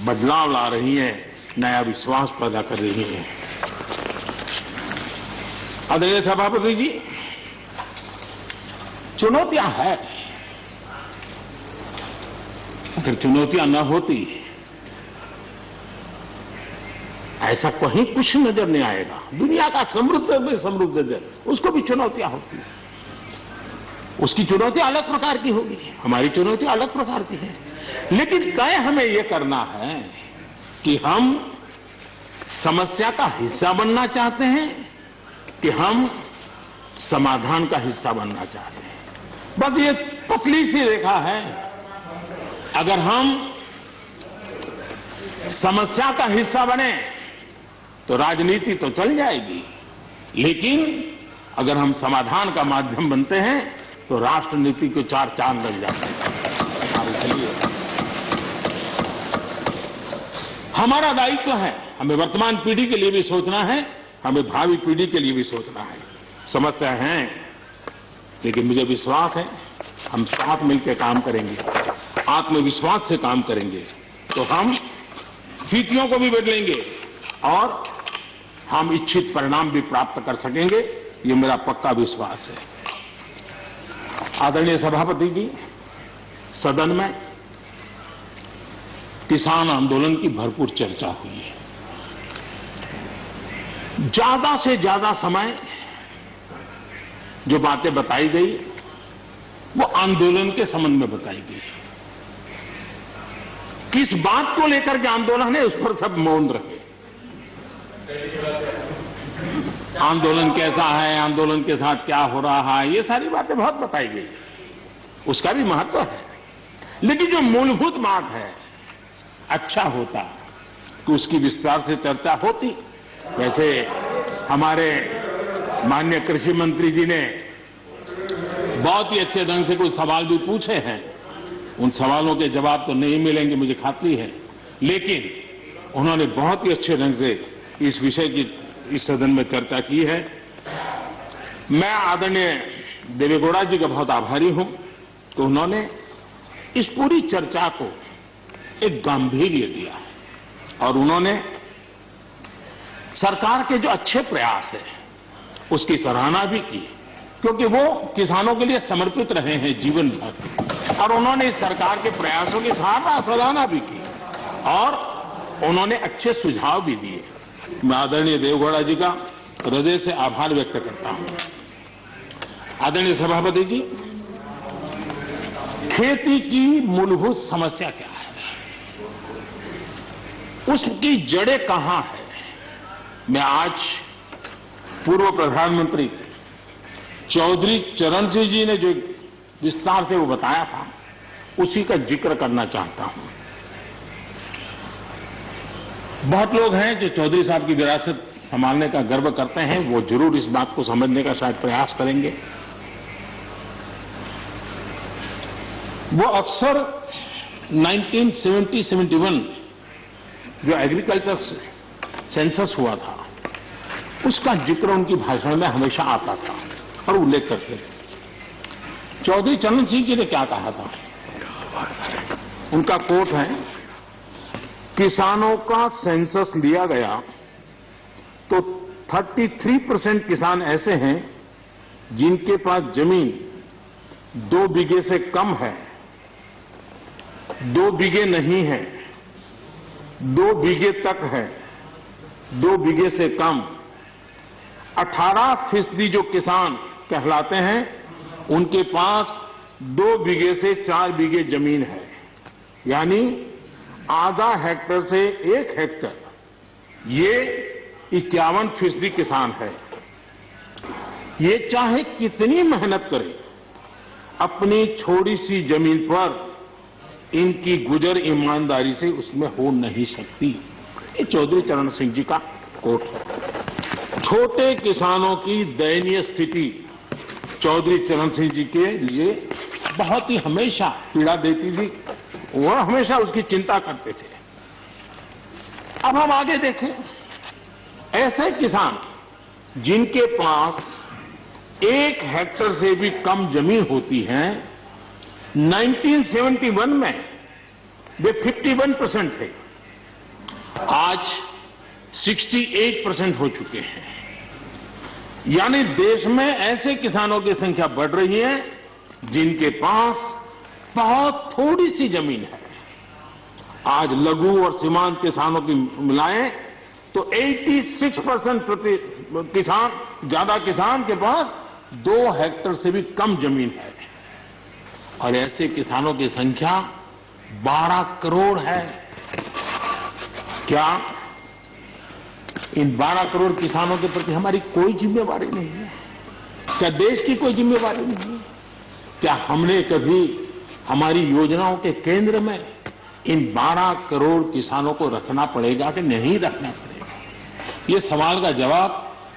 बदलाव ला रही हैं, नया विश्वास पैदा कर रही हैं। आदरणीय सभापति जी, चुनौतियां हैं, अगर चुनौतियां न होती ऐसा कहीं कुछ नजर नहीं आएगा। दुनिया का समृद्ध में समृद्ध देश, उसको भी चुनौतियां होती है, उसकी चुनौतियां अलग प्रकार की होगी, हमारी चुनौतियां अलग प्रकार की है। लेकिन तय हमें यह करना है कि हम समस्या का हिस्सा बनना चाहते हैं कि हम समाधान का हिस्सा बनना चाहते हैं। बस ये पतली सी रेखा है। अगर हम समस्या का हिस्सा बने तो राजनीति तो चल जाएगी, लेकिन अगर हम समाधान का माध्यम बनते हैं तो राष्ट्रनीति को 4 चांद लग जाते हैं। इसलिए हमारा दायित्व है, हमें वर्तमान पीढ़ी के लिए भी सोचना है, हमें भावी पीढ़ी के लिए भी सोचना है। समस्या है, लेकिन मुझे विश्वास है हम साथ मिलकर काम करेंगे, आत्मविश्वास से काम करेंगे तो हम स्थितियों को भी बदलेंगे और हम इच्छित परिणाम भी प्राप्त कर सकेंगे। ये मेरा पक्का विश्वास है। आदरणीय सभापति जी, सदन में किसान आंदोलन की भरपूर चर्चा हुई है। ज्यादा से ज्यादा समय जो बातें बताई गई वो आंदोलन के संबंध में बताई गई। किस बात को लेकर के आंदोलन है उस पर सब मौन रहे। आंदोलन कैसा है, आंदोलन के साथ क्या हो रहा है, ये सारी बातें बहुत बताई गई, उसका भी महत्व है। लेकिन जो मूलभूत बात है, अच्छा होता कि उसकी विस्तार से चर्चा होती। वैसे हमारे माननीय कृषि मंत्री जी ने बहुत ही अच्छे ढंग से कुछ सवाल भी पूछे हैं। उन सवालों के जवाब तो नहीं मिलेंगे, मुझे खातरी है, लेकिन उन्होंने बहुत ही अच्छे ढंग से इस विषय की इस सदन में चर्चा की है। मैं आदरणीय देवेगौड़ा जी का बहुत आभारी हूं कि उन्होंने इस पूरी चर्चा को एक गांभीर्य दिया और उन्होंने सरकार के जो अच्छे प्रयास है उसकी सराहना भी की, क्योंकि वो किसानों के लिए समर्पित रहे हैं जीवन भर, और उन्होंने इस सरकार के प्रयासों की सराहना भी की और उन्होंने अच्छे सुझाव भी दिए। मैं आदरणीय देवेगौड़ा जी का हृदय से आभार व्यक्त करता हूं। आदरणीय सभापति जी, खेती की मूलभूत समस्या क्या है, उसकी जड़ें कहां है, मैं आज पूर्व प्रधानमंत्री चौधरी चरण सिंह जी ने जो विस्तार से वो बताया था उसी का जिक्र करना चाहता हूं। बहुत लोग हैं जो चौधरी साहब की विरासत संभालने का गर्व करते हैं, वो जरूर इस बात को समझने का शायद प्रयास करेंगे। वो अक्सर 1970-71 जो एग्रीकल्चर सेंसस हुआ था उसका जिक्र उनकी भाषण में हमेशा आता था और उल्लेख करते थे। चौधरी चरण सिंह जी ने क्या कहा था, उनका कोट है, किसानों का सेंसस लिया गया तो 33% किसान ऐसे हैं जिनके पास जमीन 2 बीघे से कम है, 2 बीघे नहीं है, 2 बीघे तक है, 2 बीघे से कम। 18% जो किसान कहलाते हैं उनके पास 2 बीघे से 4 बीघे जमीन है, यानी आधा हेक्टर से 1 हेक्टर, ये 51% किसान है। ये चाहे कितनी मेहनत करे, अपनी छोटी सी जमीन पर इनकी गुजर ईमानदारी से उसमें हो नहीं सकती। ये चौधरी चरण सिंह जी का कोट है। छोटे किसानों की दयनीय स्थिति चौधरी चरण सिंह जी के लिए बहुत ही हमेशा पीड़ा देती थी, वो हमेशा उसकी चिंता करते थे। अब हम आगे देखें, ऐसे किसान जिनके पास 1 हेक्टर से भी कम जमीन होती है, 1971 में वे 51% थे, आज 68% हो चुके हैं। यानी देश में ऐसे किसानों की संख्या बढ़ रही है जिनके पास बहुत थोड़ी सी जमीन है। आज लघु और सीमांत किसानों की मिलाएं तो 86% किसान, ज्यादा किसान के पास 2 हेक्टर से भी कम जमीन है, और ऐसे किसानों की संख्या 12 करोड़ है। क्या इन 12 करोड़ किसानों के प्रति हमारी कोई जिम्मेवारी नहीं है? क्या देश की कोई जिम्मेवारी नहीं है? क्या हमने कभी हमारी योजनाओं के केंद्र में इन 12 करोड़ किसानों को रखना पड़ेगा कि नहीं रखना पड़ेगा? ये सवाल का जवाब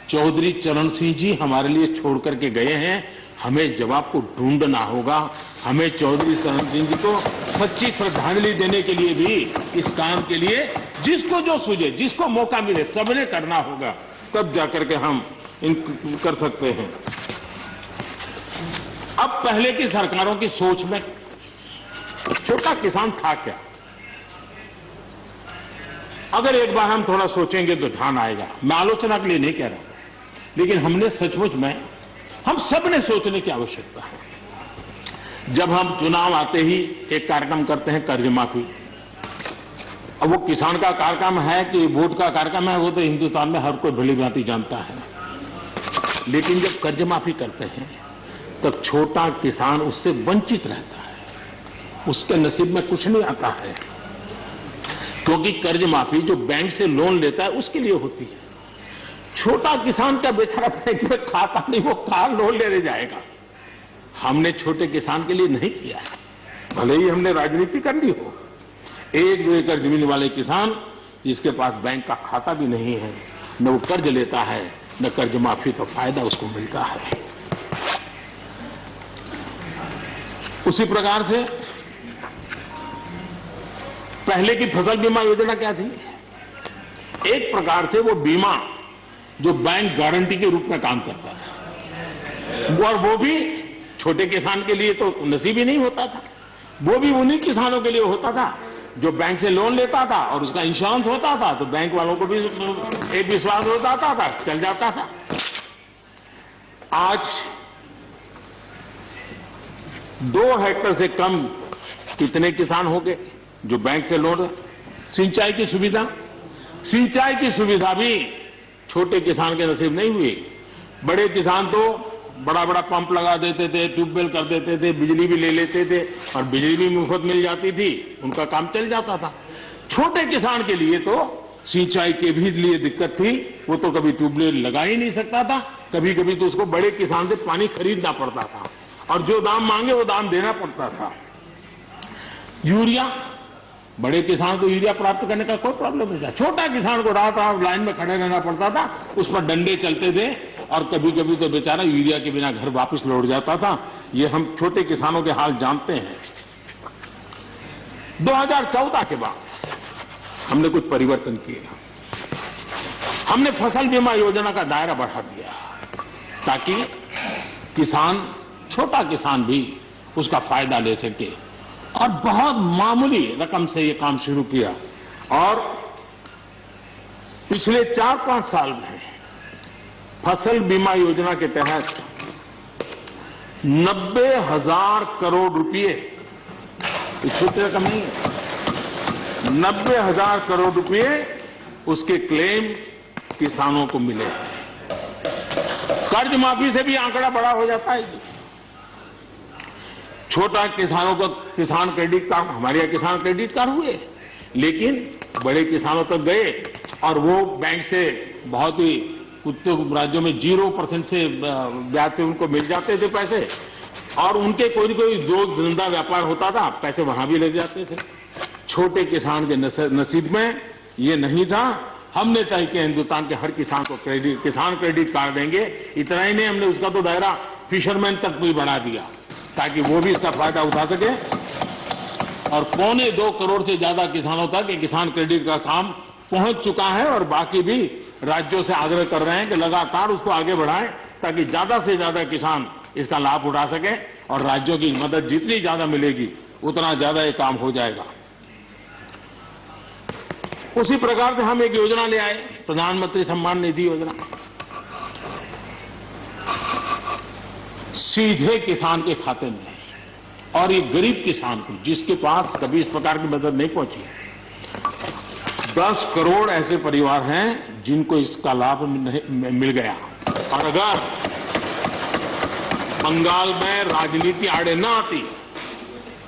चौधरी चरण सिंह जी हमारे लिए छोड़ करके गए हैं। हमें जवाब को ढूंढना होगा। हमें चौधरी चरण सिंह जी को सच्ची श्रद्धांजलि देने के लिए भी इस काम के लिए जिसको जो सूझे, जिसको मौका मिले, सबने करना होगा, तब जाकर के हम कर सकते हैं। अब पहले की सरकारों की सोच में छोटा किसान था क्या? अगर एक बार हम थोड़ा सोचेंगे तो ध्यान आएगा। मैं आलोचना के लिए नहीं कह रहा, लेकिन हमने सचमुच में हम सब ने सोचने की आवश्यकता है। जब हम चुनाव आते ही एक कार्यक्रम करते हैं कर्ज माफी। अब वो किसान का कार्यक्रम है कि वोट का कार्यक्रम है, वो तो हिंदुस्तान में हर कोई भली भांति जानता है। लेकिन जब कर्ज माफी करते हैं तब छोटा किसान उससे वंचित रहता है, उसके नसीब में कुछ नहीं आता है, क्योंकि कर्ज माफी जो बैंक से लोन लेता है उसके लिए होती है। छोटा किसान का बेचारा बैंक में खाता नहीं, वो कहां लोन लेने जाएगा। हमने छोटे किसान के लिए नहीं किया है, भले ही हमने राजनीति कर ली हो। 1-2 एकड़ जमीन वाले किसान जिसके पास बैंक का खाता भी नहीं है, न वो कर्ज लेता है, न कर्ज माफी का फायदा उसको मिलता है। उसी प्रकार से पहले की फसल बीमा योजना क्या थी? एक प्रकार से वो बीमा जो बैंक गारंटी के रूप में काम करता था, और वो भी छोटे किसान के लिए तो नसीब ही नहीं होता था। वो भी उन्हीं किसानों के लिए होता था जो बैंक से लोन लेता था और उसका इंश्योरेंस होता था, तो बैंक वालों को भी एक विश्वास होता था, चल जाता था। आज 2 हेक्टेयर से कम कितने किसान हो गए जो बैंक से लोन? सिंचाई की सुविधा भी छोटे किसान के नसीब नहीं हुई। बड़े किसान तो बड़ा बड़ा पंप लगा देते थे, ट्यूबवेल कर देते थे, बिजली भी ले लेते थे और बिजली भी मुफ्त मिल जाती थी, उनका काम चल जाता था। छोटे किसान के लिए तो सिंचाई के भी लिए दिक्कत थी, वो तो कभी ट्यूबवेल लगा ही नहीं सकता था, कभी कभी तो उसको बड़े किसान से पानी खरीदना पड़ता था और जो दाम मांगे वो दाम देना पड़ता था। यूरिया, बड़े किसान को यूरिया प्राप्त करने का कोई प्रॉब्लम नहीं था, छोटा किसान को रात रात लाइन में खड़े रहना पड़ता था, उस पर डंडे चलते थे और कभी कभी तो बेचारा यूरिया के बिना घर वापस लौट जाता था। ये हम छोटे किसानों के हाल जानते हैं। 2014 के बाद हमने कुछ परिवर्तन किए। हमने फसल बीमा योजना का दायरा बढ़ा दिया ताकि किसान, छोटा किसान भी उसका फायदा ले सके, और बहुत मामूली रकम से ये काम शुरू किया। और पिछले 4-5 साल में फसल बीमा योजना के तहत 90,000 करोड़ रुपए, छोटी रकम नहीं है, 90,000 करोड़ रुपए उसके क्लेम किसानों को मिले। कर्ज माफी से भी आंकड़ा बड़ा हो जाता है। छोटा किसानों को किसान क्रेडिट कार्ड, हमारे यहाँ किसान क्रेडिट कार्ड हुए, लेकिन बड़े किसानों तक गए और वो बैंक से बहुत ही कुछ राज्यों में 0% से ब्याज से उनको मिल जाते थे पैसे, और उनके कोई न कोई जो धंधा व्यापार होता था पैसे वहां भी लग जाते थे। छोटे किसान के नसीब में ये नहीं था। हमने तय किया हिंदुस्तान के हर किसान को किसान क्रेडिट कार्ड देंगे। इतना ही नहीं, हमने उसका तो दायरा फिशरमैन तक भी बढ़ा दिया ताकि वो भी इसका फायदा उठा सके। और 2.25 करोड़ से ज्यादा किसानों तक ये किसान क्रेडिट का काम पहुंच चुका है, और बाकी भी राज्यों से आग्रह कर रहे हैं कि लगातार उसको आगे बढ़ाएं ताकि ज्यादा से ज्यादा किसान इसका लाभ उठा सके, और राज्यों की मदद जितनी ज्यादा मिलेगी उतना ज्यादा ये काम हो जाएगा। उसी प्रकार से हम एक योजना ले आए, प्रधानमंत्री सम्मान निधि योजना। सीधे किसान के खाते में, और ये गरीब किसान को जिसके पास कभी इस प्रकार की मदद नहीं पहुंची। 10 करोड़ ऐसे परिवार हैं जिनको इसका लाभ मिल गया। और अगर बंगाल में राजनीति आड़े न आती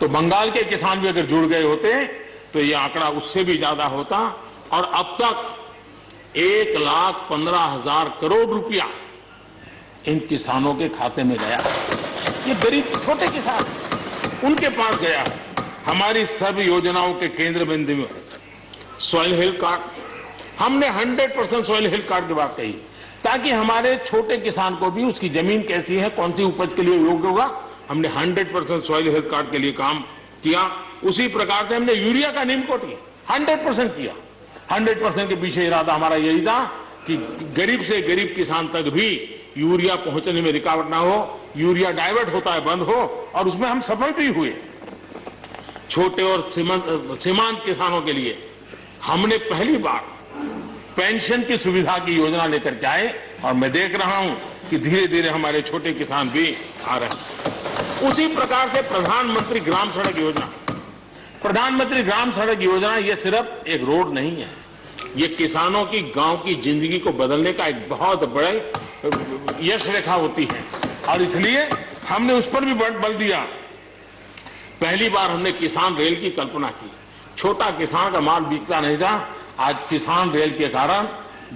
तो बंगाल के किसान भी अगर जुड़ गए होते तो ये आंकड़ा उससे भी ज्यादा होता, और अब तक 1,15,000 करोड़ रुपया इन किसानों के खाते में गया। ये गरीब छोटे किसान, उनके पास गया। हमारी सब योजनाओं के केंद्र बिंदु में सॉइल हेल्थ कार्ड, हमने 100% सॉइल हेल्थ कार्ड की बात कही ताकि हमारे छोटे किसान को भी उसकी जमीन कैसी है, कौन सी उपज के लिए योग्य होगा, हमने 100% सॉइल हेल्थ कार्ड के लिए काम किया। उसी प्रकार से हमने यूरिया का नियम को 100% किया। 100% के पीछे इरादा हमारा यही था कि गरीब से गरीब किसान तक भी यूरिया पहुंचने में रुकावट ना हो, यूरिया डाइवर्ट होता है बंद हो, और उसमें हम सफल भी हुए। छोटे और सीमांत किसानों के लिए हमने पहली बार पेंशन की सुविधा की योजना लेकर के आए, और मैं देख रहा हूं कि धीरे धीरे हमारे छोटे किसान भी आ रहे हैं। उसी प्रकार से प्रधानमंत्री ग्राम सड़क योजना, प्रधानमंत्री ग्राम सड़क योजना ये सिर्फ एक रोड नहीं है, ये किसानों की गांव की जिंदगी को बदलने का एक बहुत बड़े यश रेखा होती है और इसलिए हमने उस पर भी बल दिया। पहली बार हमने किसान रेल की कल्पना की। छोटा किसान का माल बिकता नहीं था, आज किसान रेल के कारण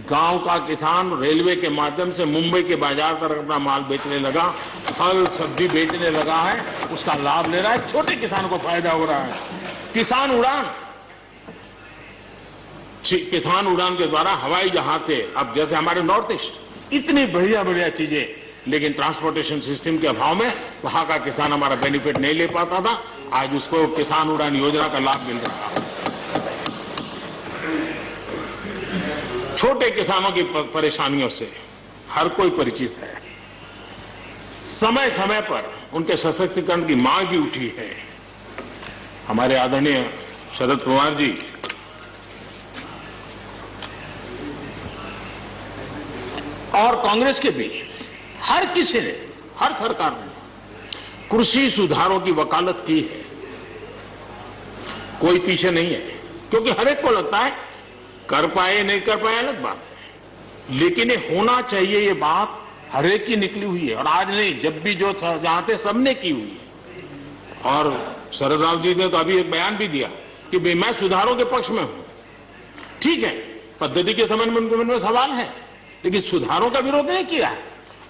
गांव का किसान रेलवे के माध्यम से मुंबई के बाजार तक अपना माल बेचने लगा, फल सब्जी बेचने लगा है, उसका लाभ ले रहा है, छोटे किसान को फायदा हो रहा है। किसान उड़ान के द्वारा हवाई जहाज थे, अब जैसे हमारे नॉर्थ ईस्ट इतनी बढ़िया बढ़िया चीजें, लेकिन ट्रांसपोर्टेशन सिस्टम के अभाव में वहां का किसान हमारा बेनिफिट नहीं ले पाता था। आज उसको किसान उड़ान योजना का लाभ मिल रहा है। छोटे किसानों की परेशानियों से हर कोई परिचित है। समय समय पर उनके सशक्तिकरण की मांग भी उठी है। हमारे आदरणीय शरद पवार जी और कांग्रेस के भी हर किसी ने, हर सरकार ने कृषि सुधारों की वकालत की है। कोई पीछे नहीं है, क्योंकि हर एक को लगता है कर पाए नहीं कर पाए अलग बात है, लेकिन ये होना चाहिए, ये बात हर एक की निकली हुई है। और आज नहीं, जब भी जो जहां थे सबने की हुई है। और शरद राव जी ने तो अभी एक बयान भी दिया कि भाई मैं सुधारों के पक्ष में हूं। ठीक है, पद्धति के संबंध में उनके मन में सवाल है, लेकिन सुधारों का विरोध नहीं किया है।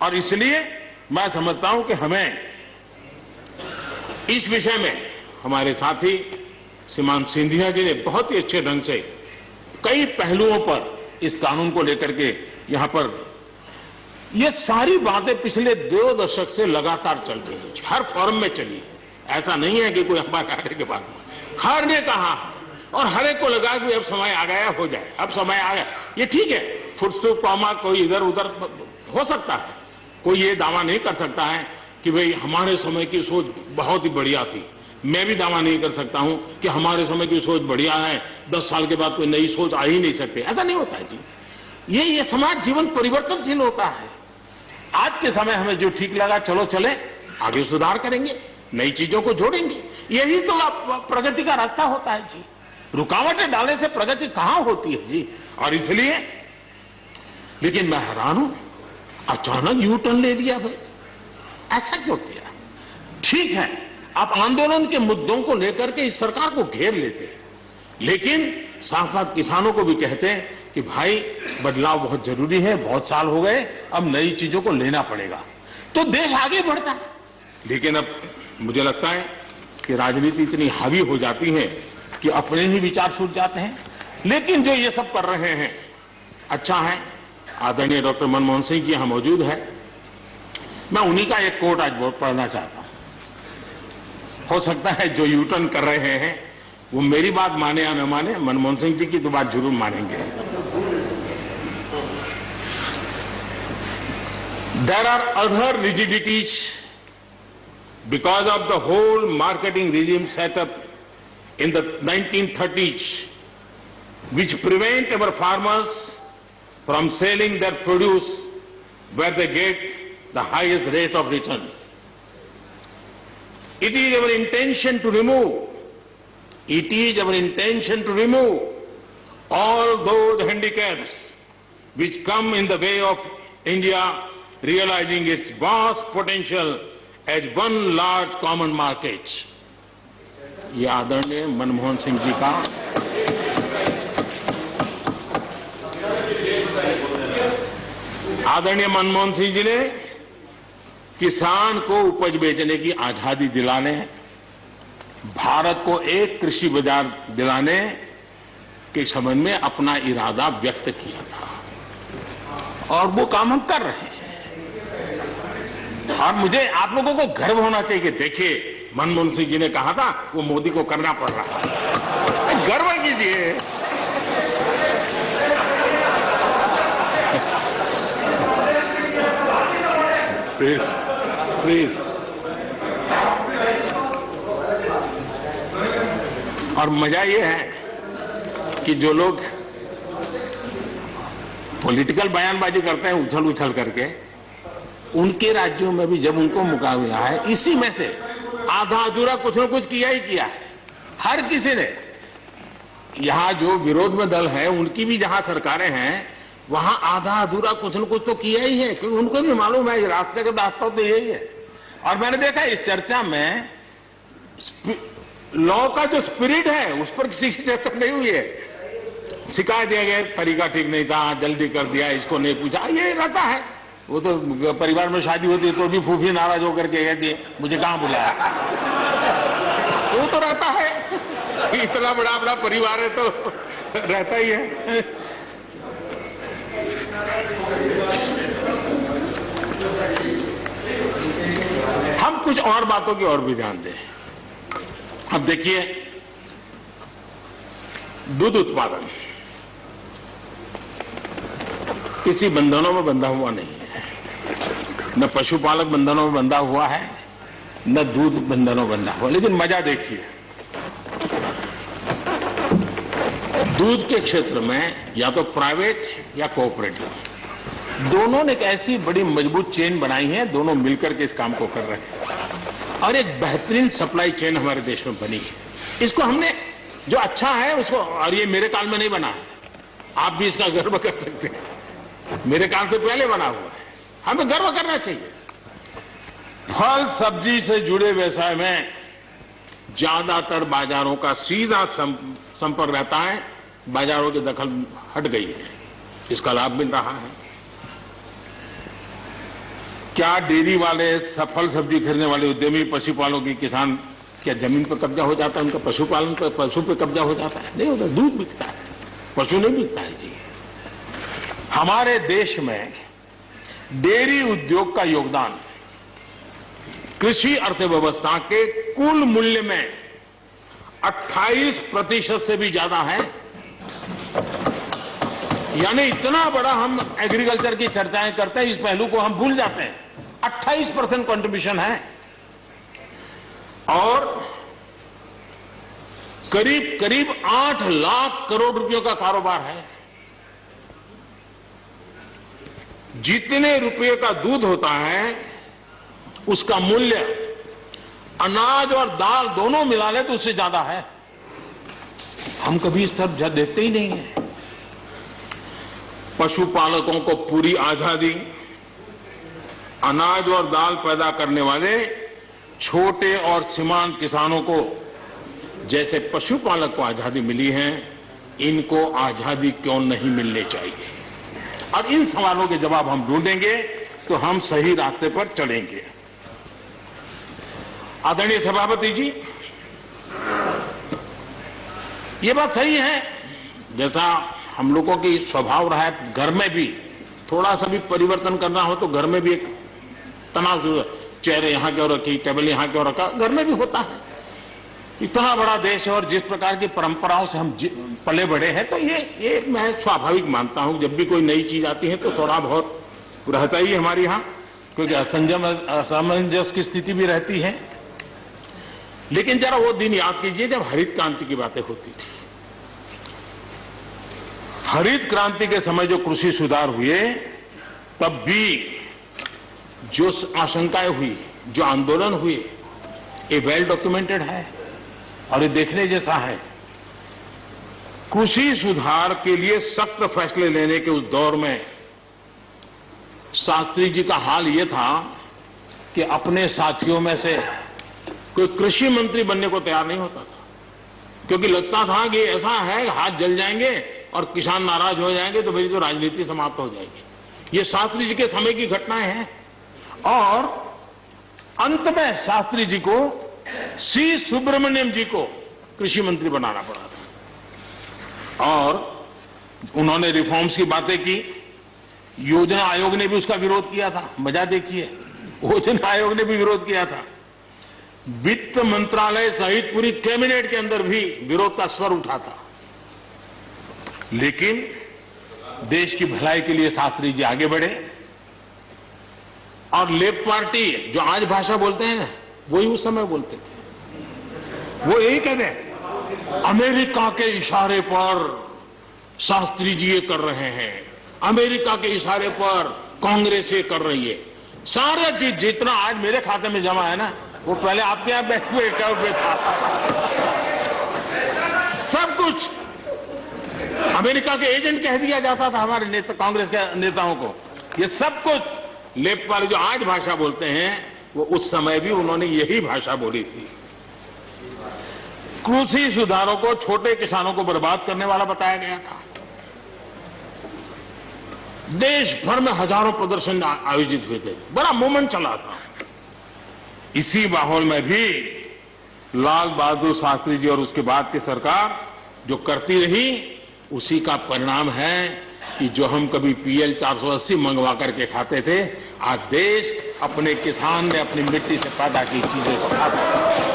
और इसलिए मैं समझता हूं कि हमें इस विषय में हमारे साथी श्रीमान सिंधिया जी ने बहुत ही अच्छे ढंग से कई पहलुओं पर इस कानून को लेकर के यहां पर ये सारी बातें पिछले 2 दशक से लगातार चल रही है, हर फोरम में चली। ऐसा नहीं है कि कोई हमारे आने के बाद हर ने कहा और हर एक को लगा कि अब समय आ गया, हो जाए, अब समय आ गया। ये ठीक है, फुटस्टॉप कॉमा कोई इधर उधर हो सकता है, कोई ये दावा नहीं कर सकता है कि भाई हमारे समय की सोच बहुत ही बढ़िया थी। मैं भी दावा नहीं कर सकता हूं कि हमारे समय की सोच बढ़िया है, 10 साल के बाद कोई नई सोच आ ही नहीं सकती। ऐसा नहीं होता है जी। ये समाज जीवन परिवर्तनशील होता है। आज के समय हमें जो ठीक लगा चलो चले, आगे सुधार करेंगे, नई चीजों को जोड़ेंगे। यही तो प्रगति का रास्ता होता है जी। रुकावटें डालने से प्रगति कहां होती है जी। और इसलिए, लेकिन मैं हैरान हूं, अचानक यू टर्न ले लिया भाई, ऐसा क्यों किया? ठीक है, आप आंदोलन के मुद्दों को लेकर के इस सरकार को घेर लेते हैं, लेकिन साथ साथ किसानों को भी कहते हैं कि भाई बदलाव बहुत जरूरी है, बहुत साल हो गए, अब नई चीजों को लेना पड़ेगा, तो देश आगे बढ़ता है। लेकिन अब मुझे लगता है कि राजनीति इतनी हावी हो जाती है कि अपने ही विचार छूट जाते हैं। लेकिन जो ये सब कर रहे हैं अच्छा है। आदरणीय डॉक्टर मनमोहन सिंह जी यहां मौजूद है, मैं उन्हीं का एक कोट आज पढ़ना चाहता हूं। हो सकता है जो यूटर्न कर रहे हैं वो मेरी बात माने या न माने, मनमोहन सिंह जी की तो बात जरूर मानेंगे। There are other rigidities because of the whole marketing regime set up in the 1930s, which prevent our farmers from selling their produce where they get the highest rate of return. It is our intention to remove all those handicaps which come in the way of India realizing its vast potential as one large common market. ये आदरणीय मनमोहन सिंह जी का आदरणीय मनमोहन सिंह जी ने किसान को उपज बेचने की आजादी दिलाने, भारत को एक कृषि बाजार दिलाने के संबंध में अपना इरादा व्यक्त किया था और वो काम हम कर रहे हैं। और मुझे आप लोगों को गर्व होना चाहिए कि देखिए मनमोहन सिंह जी ने कहा था वो मोदी को करना पड़ रहा है, गर्व कीजिए। Please please. और मजा ये है कि जो लोग पॉलिटिकल बयानबाजी करते हैं उछल उछल करके, उनके राज्यों में भी जब उनको मौका मिला है, इसी में से आधा अधूरा कुछ न कुछ किया ही किया है। हर किसी ने, यहां जो विरोध में दल है उनकी भी जहां सरकारें हैं वहां आधा अधूरा कुछ न कुछ तो किया ही है, क्योंकि उनको भी मालूम है रास्ते का रास्ता तो यही है। और मैंने देखा इस चर्चा में लॉ का जो स्पिरिट है उस पर किसी की चर्चा नहीं हुई है। शिकायत दिया गया तरीका ठीक नहीं था, जल्दी कर दिया, इसको नहीं पूछा, ये रहता है। वो तो परिवार में शादी होती है तो भी फूफी नाराज होकर के कहती है मुझे कहां बुलाया। वो तो रहता है, इतना बड़ा बड़ा परिवार है तो रहता ही है। हम कुछ और बातों की ओर भी ध्यान दें। अब देखिए, दूध उत्पादन किसी बंधनों में बंधा हुआ नहीं है, न पशुपालक बंधनों में बंधा हुआ है, न दूध बंधनों में बंधा हुआ। लेकिन मजा देखिए, दूध के क्षेत्र में या तो प्राइवेट या कोऑपरेटिव, दोनों ने एक ऐसी बड़ी मजबूत चेन बनाई है, दोनों मिलकर के इस काम को कर रहे हैं और एक बेहतरीन सप्लाई चेन हमारे देश में बनी है। इसको हमने जो अच्छा है उसको, और ये मेरे काल में नहीं बना है, आप भी इसका गर्व कर सकते हैं, मेरे काल से पहले बना हुआ है, हमें गर्व करना चाहिए। फल सब्जी से जुड़े व्यवसाय में ज्यादातर बाजारों का सीधा संपर्क रहता है, बाजारों की दखल हट गई है, इसका लाभ मिल रहा है। क्या डेयरी वाले, फल सब्जी खरीदने वाले उद्यमी, पशुपालकों की किसान, क्या जमीन पर कब्जा हो जाता है उनका? पशुपालन पर, पशु पे कब्जा हो जाता है? नहीं होता, दूध बिकता है, पशु नहीं बिकता है जी। हमारे देश में डेयरी उद्योग का योगदान कृषि अर्थव्यवस्था के कुल मूल्य में 28% से भी ज्यादा है। यानी इतना बड़ा हम एग्रीकल्चर की चर्चाएं करते हैं, इस पहलू को हम भूल जाते हैं। 28% कंट्रीब्यूशन है और करीब करीब 8 लाख करोड़ रुपयों का कारोबार है। जितने रुपये का दूध होता है उसका मूल्य अनाज और दाल दोनों मिला ले तो उससे ज्यादा है। हम कभी इस तरफ देखते ही नहीं है। पशुपालकों को पूरी आजादी, अनाज और दाल पैदा करने वाले छोटे और सीमांत किसानों को जैसे पशुपालक को आजादी मिली है, इनको आजादी क्यों नहीं मिलनी चाहिए? और इन सवालों के जवाब हम ढूंढेंगे तो हम सही रास्ते पर चलेंगे। आदरणीय सभापति जी, ये बात सही है, जैसा हम लोगों की स्वभाव रहा है, घर में भी थोड़ा सा भी परिवर्तन करना हो तो घर में भी एक तनाव, चेहरे यहां क्यों रखी, टेबल यहां क्यों रखा, घर में भी होता है। इतना बड़ा देश है और जिस प्रकार की परंपराओं से हम पले बढ़े हैं, तो ये मैं स्वाभाविक मानता हूं। जब भी कोई नई चीज आती है तो थोड़ा बहुत रहता ही है हमारे यहां, क्योंकि असमंजस की स्थिति भी रहती है। लेकिन जरा वो दिन याद कीजिए जब हरित क्रांति की बातें होती थी। हरित क्रांति के समय जो कृषि सुधार हुए, तब भी जो आशंकाएं हुई, जो आंदोलन हुए, ये वेल डॉक्यूमेंटेड है और ये देखने जैसा है। कृषि सुधार के लिए सख्त फैसले लेने के उस दौर में शास्त्री जी का हाल यह था कि अपने साथियों में से कोई कृषि मंत्री बनने को तैयार नहीं होता था, क्योंकि लगता था कि ऐसा है हाथ जल जाएंगे और किसान नाराज हो जाएंगे तो मेरी तो राजनीति समाप्त हो जाएगी। ये शास्त्री जी के समय की घटनाएं हैं। और अंत में शास्त्री जी को सी सुब्रमण्यम जी को कृषि मंत्री बनाना पड़ा था और उन्होंने रिफॉर्म्स की बातें की। योजना आयोग ने भी उसका विरोध किया था। मजा देखिए, योजना आयोग ने भी विरोध किया था। वित्त मंत्रालय सहित पूरी कैबिनेट के अंदर भी विरोध का स्वर उठा था। लेकिन देश की भलाई के लिए शास्त्री जी आगे बढ़े और लेफ्ट पार्टी जो आज भाषा बोलते हैं ना, वही उस समय बोलते थे। वो यही कहते हैं, अमेरिका के इशारे पर शास्त्री जी ये कर रहे हैं, अमेरिका के इशारे पर कांग्रेस ये कर रही है। सारा चीज जितना आज मेरे खाते में जमा है ना, वो पहले आपके यहाँ बैंक में अकाउंट में था। सब कुछ अमेरिका के एजेंट कह दिया जाता था हमारे नेता, कांग्रेस के नेताओं को। ये सब कुछ लेफ्ट वाले जो आज भाषा बोलते हैं, वो उस समय भी उन्होंने यही भाषा बोली थी। कृषि सुधारों को छोटे किसानों को बर्बाद करने वाला बताया गया था। देश भर में हजारों प्रदर्शन आयोजित हुए थे, बड़ा मूवमेंट चला था। इसी माहौल में भी लाल बहादुर शास्त्री जी और उसके बाद की सरकार जो करती रही, उसी का परिणाम है कि जो हम कभी PL 480 मंगवा करके खाते थे, आज देश अपने किसान ने अपनी मिट्टी से पैदा की चीजें को खाता है।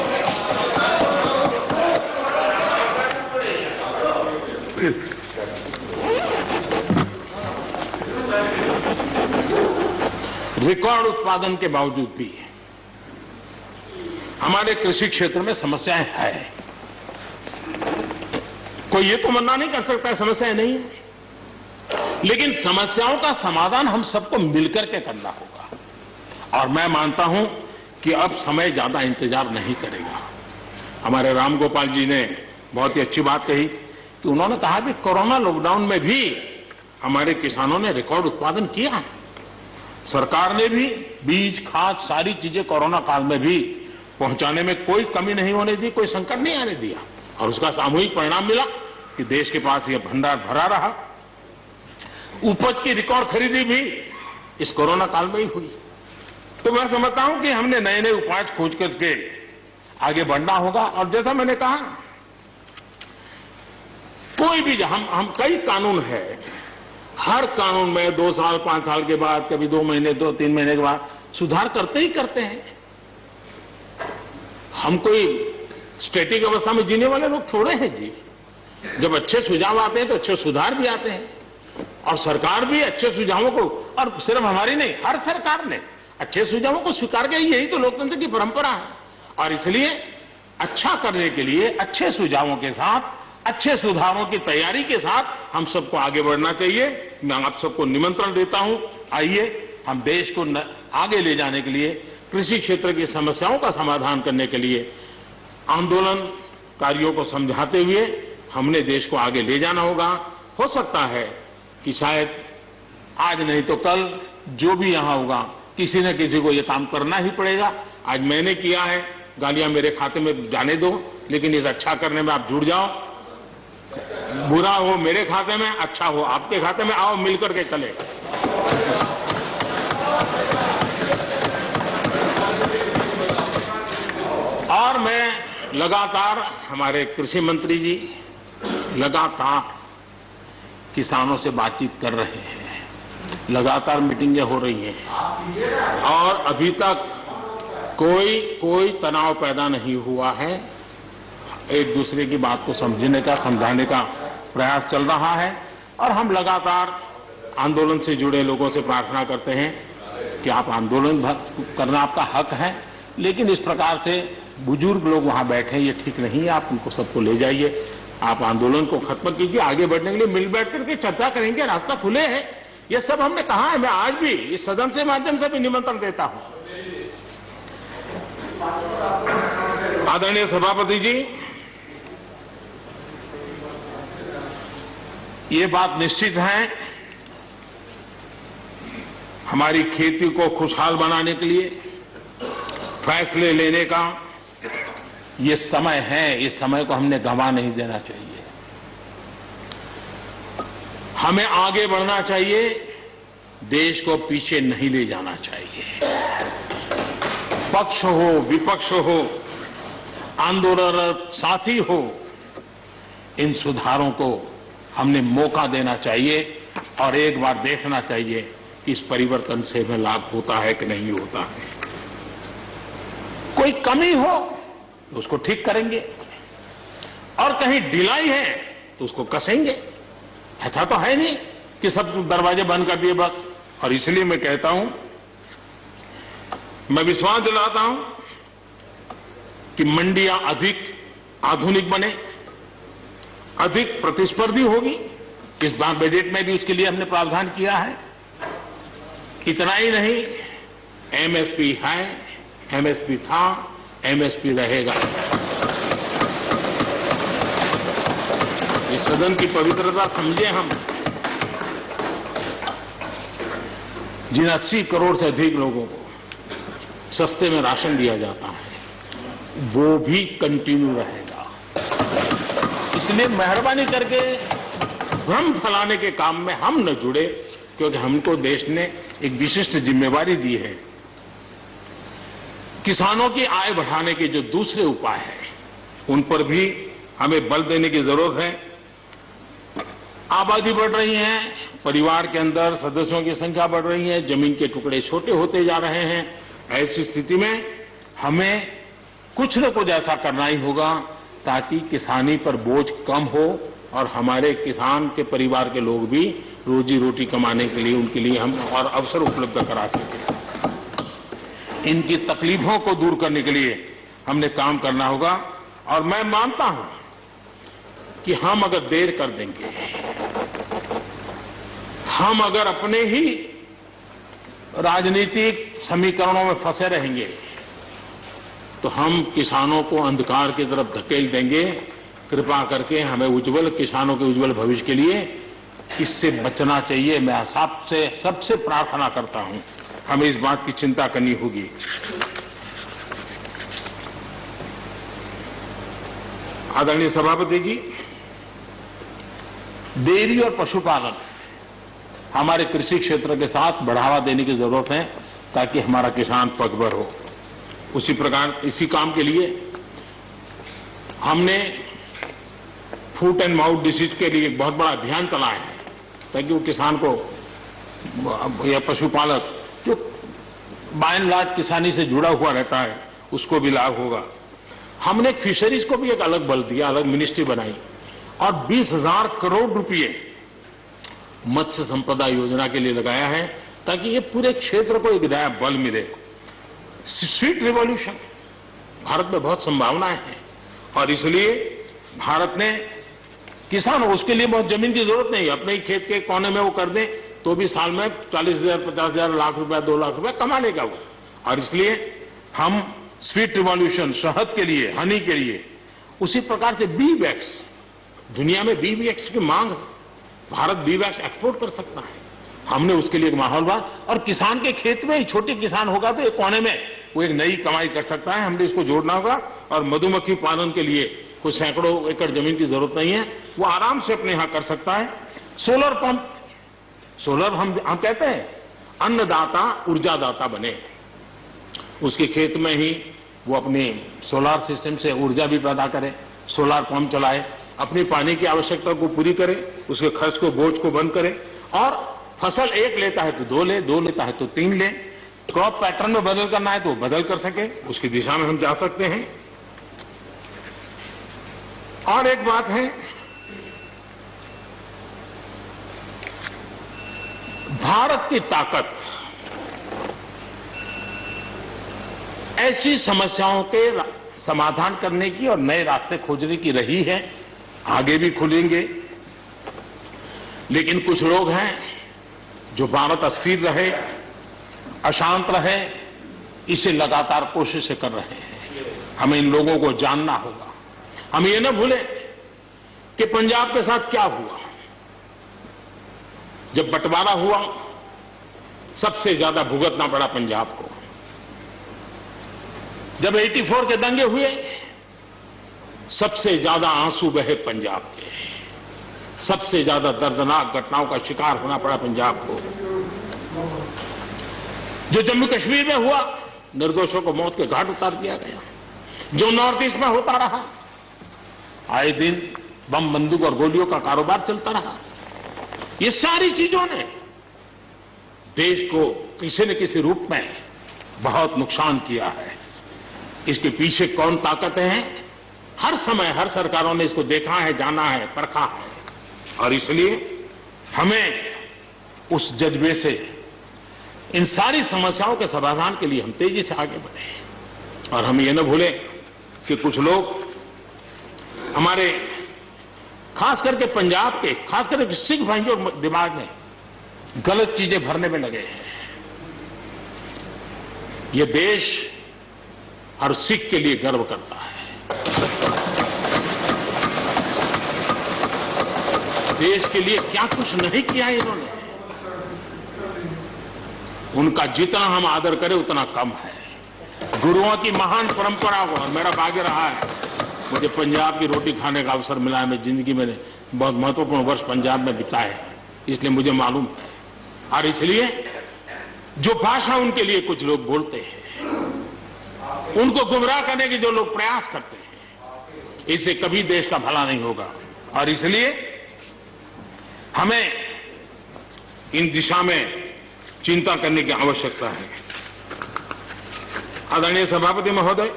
रिकॉर्ड उत्पादन के बावजूद भी हमारे कृषि क्षेत्र में समस्याएं हैं। कोई ये तो मना नहीं कर सकता है समस्याएं नहीं है, लेकिन समस्याओं का समाधान हम सबको मिलकर के करना होगा। और मैं मानता हूं कि अब समय ज्यादा इंतजार नहीं करेगा। हमारे राम गोपाल जी ने बहुत ही अच्छी बात कही कि उन्होंने कहा कि कोरोना लॉकडाउन में भी हमारे किसानों ने रिकॉर्ड उत्पादन किया है। सरकार ने भी बीज, खाद, सारी चीजें कोरोना काल में भी पहुंचाने में कोई कमी नहीं होने दी, कोई संकट नहीं आने दिया, और उसका सामूहिक परिणाम मिला कि देश के पास यह भंडार भरा रहा। उपज की रिकॉर्ड खरीदी भी इस कोरोना काल में ही हुई। तो मैं समझता हूं कि हमने नए नए उपाय खोज करके आगे बढ़ना होगा। और जैसा मैंने कहा, कोई भी हम कई कानून है, हर कानून में 2 साल 5 साल के बाद, कभी 2 महीने 2-3 महीने के बाद सुधार करते ही करते हैं। हम कोई स्टैटिक अवस्था में जीने वाले लोग थोड़े हैं जी। जब अच्छे सुझाव आते हैं तो अच्छे सुधार भी आते हैं, और सरकार भी अच्छे सुझावों को, और सिर्फ हमारी नहीं, हर सरकार ने अच्छे सुझावों को स्वीकार किया। यही तो लोकतंत्र की परंपरा है। और इसलिए अच्छा करने के लिए अच्छे सुझावों के साथ, अच्छे सुधारों की तैयारी के साथ हम सबको आगे बढ़ना चाहिए। मैं आप सबको निमंत्रण देता हूं, आइए हम देश को आगे ले जाने के लिए, कृषि क्षेत्र की समस्याओं का समाधान करने के लिए आंदोलनकारियों को समझाते हुए हमने देश को आगे ले जाना होगा। हो सकता है कि शायद आज नहीं तो कल जो भी यहां होगा, किसी न किसी को यह काम करना ही पड़ेगा। आज मैंने किया है, गालियां मेरे खाते में जाने दो, लेकिन इस अच्छा करने में आप जुड़ जाओ। बुरा हो मेरे खाते में, अच्छा हो आपके खाते में, आओ मिलकर के चले। और मैं लगातार, हमारे कृषि मंत्री जी लगातार किसानों से बातचीत कर रहे हैं, लगातार मीटिंगें हो रही हैं, और अभी तक कोई तनाव पैदा नहीं हुआ है। एक दूसरे की बात को समझने का, समझाने का प्रयास चल रहा है। और हम लगातार आंदोलन से जुड़े लोगों से प्रार्थना करते हैं कि आप आंदोलन करना आपका हक है, लेकिन इस प्रकार से बुजुर्ग लोग वहां बैठे, ये ठीक नहीं है। आप उनको सबको ले जाइए, आप आंदोलन को खत्म कीजिए। आगे बढ़ने के लिए मिल बैठ करके चर्चा करेंगे, रास्ता खुले है। ये सब हमने कहा है। मैं आज भी इस सदन से माध्यम से भी निमंत्रण देता हूं। आदरणीय सभापति जी, ये बात निश्चित है, हमारी खेती को खुशहाल बनाने के लिए फैसले लेने का ये समय है। इस समय को हमने गंवा नहीं देना चाहिए। हमें आगे बढ़ना चाहिए, देश को पीछे नहीं ले जाना चाहिए। पक्ष हो, विपक्ष हो, आंदोलनरत साथी हो, इन सुधारों को हमने मौका देना चाहिए, और एक बार देखना चाहिए कि इस परिवर्तन से हमें लाभ होता है कि नहीं होता है। कोई कमी हो तो उसको ठीक करेंगे, और कहीं ढिलाई है तो उसको कसेंगे। ऐसा तो है नहीं कि सब दरवाजे बंद कर दिए बस। और इसलिए मैं कहता हूं, मैं विश्वास दिलाता हूं कि मंडियां अधिक आधुनिक बने, अधिक प्रतिस्पर्धी होगी। इस बार बजट में भी उसके लिए हमने प्रावधान किया है। इतना ही नहीं, एमएसपी है, एमएसपी था, एमएसपी रहेगा। इस सदन की पवित्रता समझे हम। जिन 80 करोड़ से अधिक लोगों को सस्ते में राशन दिया जाता है, वो भी कंटिन्यू रहेगा। इसलिए मेहरबानी करके भ्रम फैलाने के काम में हम न जुड़े, क्योंकि हमको देश ने एक विशिष्ट जिम्मेवारी दी है। किसानों की आय बढ़ाने के जो दूसरे उपाय हैं, उन पर भी हमें बल देने की जरूरत है। आबादी बढ़ रही है, परिवार के अंदर सदस्यों की संख्या बढ़ रही है, जमीन के टुकड़े छोटे होते जा रहे हैं। ऐसी स्थिति में हमें कुछ न कुछ ऐसा करना ही होगा ताकि किसानी पर बोझ कम हो और हमारे किसान के परिवार के लोग भी रोजी रोटी कमाने के लिए, उनके लिए हम और अवसर उपलब्ध करा सकें। इनकी तकलीफों को दूर करने के लिए हमने काम करना होगा। और मैं मानता हूं कि हम अगर देर कर देंगे, हम अगर अपने ही राजनीतिक समीकरणों में फंसे रहेंगे, तो हम किसानों को अंधकार की तरफ धकेल देंगे। कृपा करके हमें उज्जवल किसानों के उज्जवल भविष्य के लिए इससे बचना चाहिए। मैं सबसे प्रार्थना करता हूं, हमें इस बात की चिंता करनी होगी। आदरणीय सभापति जी, डेयरी और पशुपालन हमारे कृषि क्षेत्र के साथ बढ़ावा देने की जरूरत है ताकि हमारा किसान पगभर हो। उसी प्रकार इसी काम के लिए हमने फूट एंड माउथ डिसीज के लिए एक बहुत बड़ा अभियान चलाया है ताकि वो किसान को या पशुपालक जो बाय एंड लार्ज किसानी से जुड़ा हुआ रहता है उसको भी लाभ होगा। हमने फिशरीज को भी एक अलग बल दिया, अलग मिनिस्ट्री बनाई और 20,000 करोड़ रुपए मत्स्य संपदा योजना के लिए लगाया है ताकि ये पूरे क्षेत्र को एक नया बल मिले। स्वीट रिवॉल्यूशन, भारत में बहुत संभावनाएं हैं और इसलिए भारत ने किसानों, उसके लिए बहुत जमीन की जरूरत नहीं, अपने ही खेत के कोने में वो कर दें तो भी साल में 40,000, 50,000, लाख रुपया, 2 लाख रुपया कमा लेगा वो। और इसलिए हम स्वीट रिवॉल्यूशन, शहद के लिए, हनी के लिए, उसी प्रकार से बी वैक्स, दुनिया में बी वैक्स की मांग है, भारत बी वैक्स एक्सपोर्ट कर सकता है। हमने उसके लिए एक माहौल बना और किसान के खेत में ही छोटे किसान होगा तो एक कोने में वो एक नई कमाई कर सकता है। हमने इसको जोड़ना होगा और मधुमक्खी पालन के लिए कोई सैकड़ों एकड़ जमीन की जरूरत नहीं है, वो आराम से अपने यहां कर सकता है। सोलर पंप, सोलर हम कहते हैं अन्नदाता ऊर्जादाता बने, उसके खेत में ही वो अपनी सोलर सिस्टम से ऊर्जा भी पैदा करे, सोलर पंप चलाए, अपनी पानी की आवश्यकता को पूरी करे, उसके खर्च को, बोझ को बंद करे और फसल एक लेता है तो 2 ले, 2 लेता है तो 3 ले। क्रॉप पैटर्न में बदल करना है तो बदल कर सके, उसकी दिशा में हम जा सकते हैं। और एक बात है, भारत की ताकत ऐसी समस्याओं के समाधान करने की और नए रास्ते खोजने की रही है, आगे भी खुलेंगे। लेकिन कुछ लोग हैं जो भारत अस्थिर रहे, अशांत रहे, इसे लगातार कोशिशें कर रहे हैं। हमें इन लोगों को जानना होगा। हम ये न भूलें कि पंजाब के साथ क्या हुआ। जब बंटवारा हुआ, सबसे ज्यादा भुगतना पड़ा पंजाब को। जब 84 के दंगे हुए, सबसे ज्यादा आंसू बहे पंजाब के, सबसे ज्यादा दर्दनाक घटनाओं का शिकार होना पड़ा पंजाब को। जो जम्मू कश्मीर में हुआ, निर्दोषों को मौत के घाट उतार दिया गया। जो नॉर्थ ईस्ट में होता रहा, आए दिन बम, बंदूक और गोलियों का कारोबार चलता रहा। ये सारी चीजों ने देश को किसी न किसी रूप में बहुत नुकसान किया है। इसके पीछे कौन ताकतें हैं, हर समय हर सरकारों ने इसको देखा है, जाना है, परखा है और इसलिए हमें उस जज्बे से इन सारी समस्याओं के समाधान के लिए हम तेजी से आगे बढ़े। और हम ये न भूलें कि कुछ लोग हमारे, खास करके पंजाब के, खास करके सिख भाइयों के दिमाग में गलत चीजें भरने में लगे हैं। ये देश हर सिख के लिए गर्व करता है। देश के लिए क्या कुछ नहीं किया इन्होंने, उनका जितना हम आदर करें उतना कम है। गुरुओं की महान परंपरा को मेरा भाग्य रहा है, मुझे पंजाब की रोटी खाने का अवसर मिला है। मैं जिंदगी में बहुत महत्वपूर्ण वर्ष पंजाब में बिताए हैं, इसलिए मुझे मालूम है। और इसलिए जो भाषा उनके लिए कुछ लोग बोलते हैं, उनको गुमराह करने के जो लोग प्रयास करते हैं, इससे कभी देश का भला नहीं होगा। और इसलिए हमें इन दिशा में चिंता करने की आवश्यकता है। आदरणीय सभापति महोदय,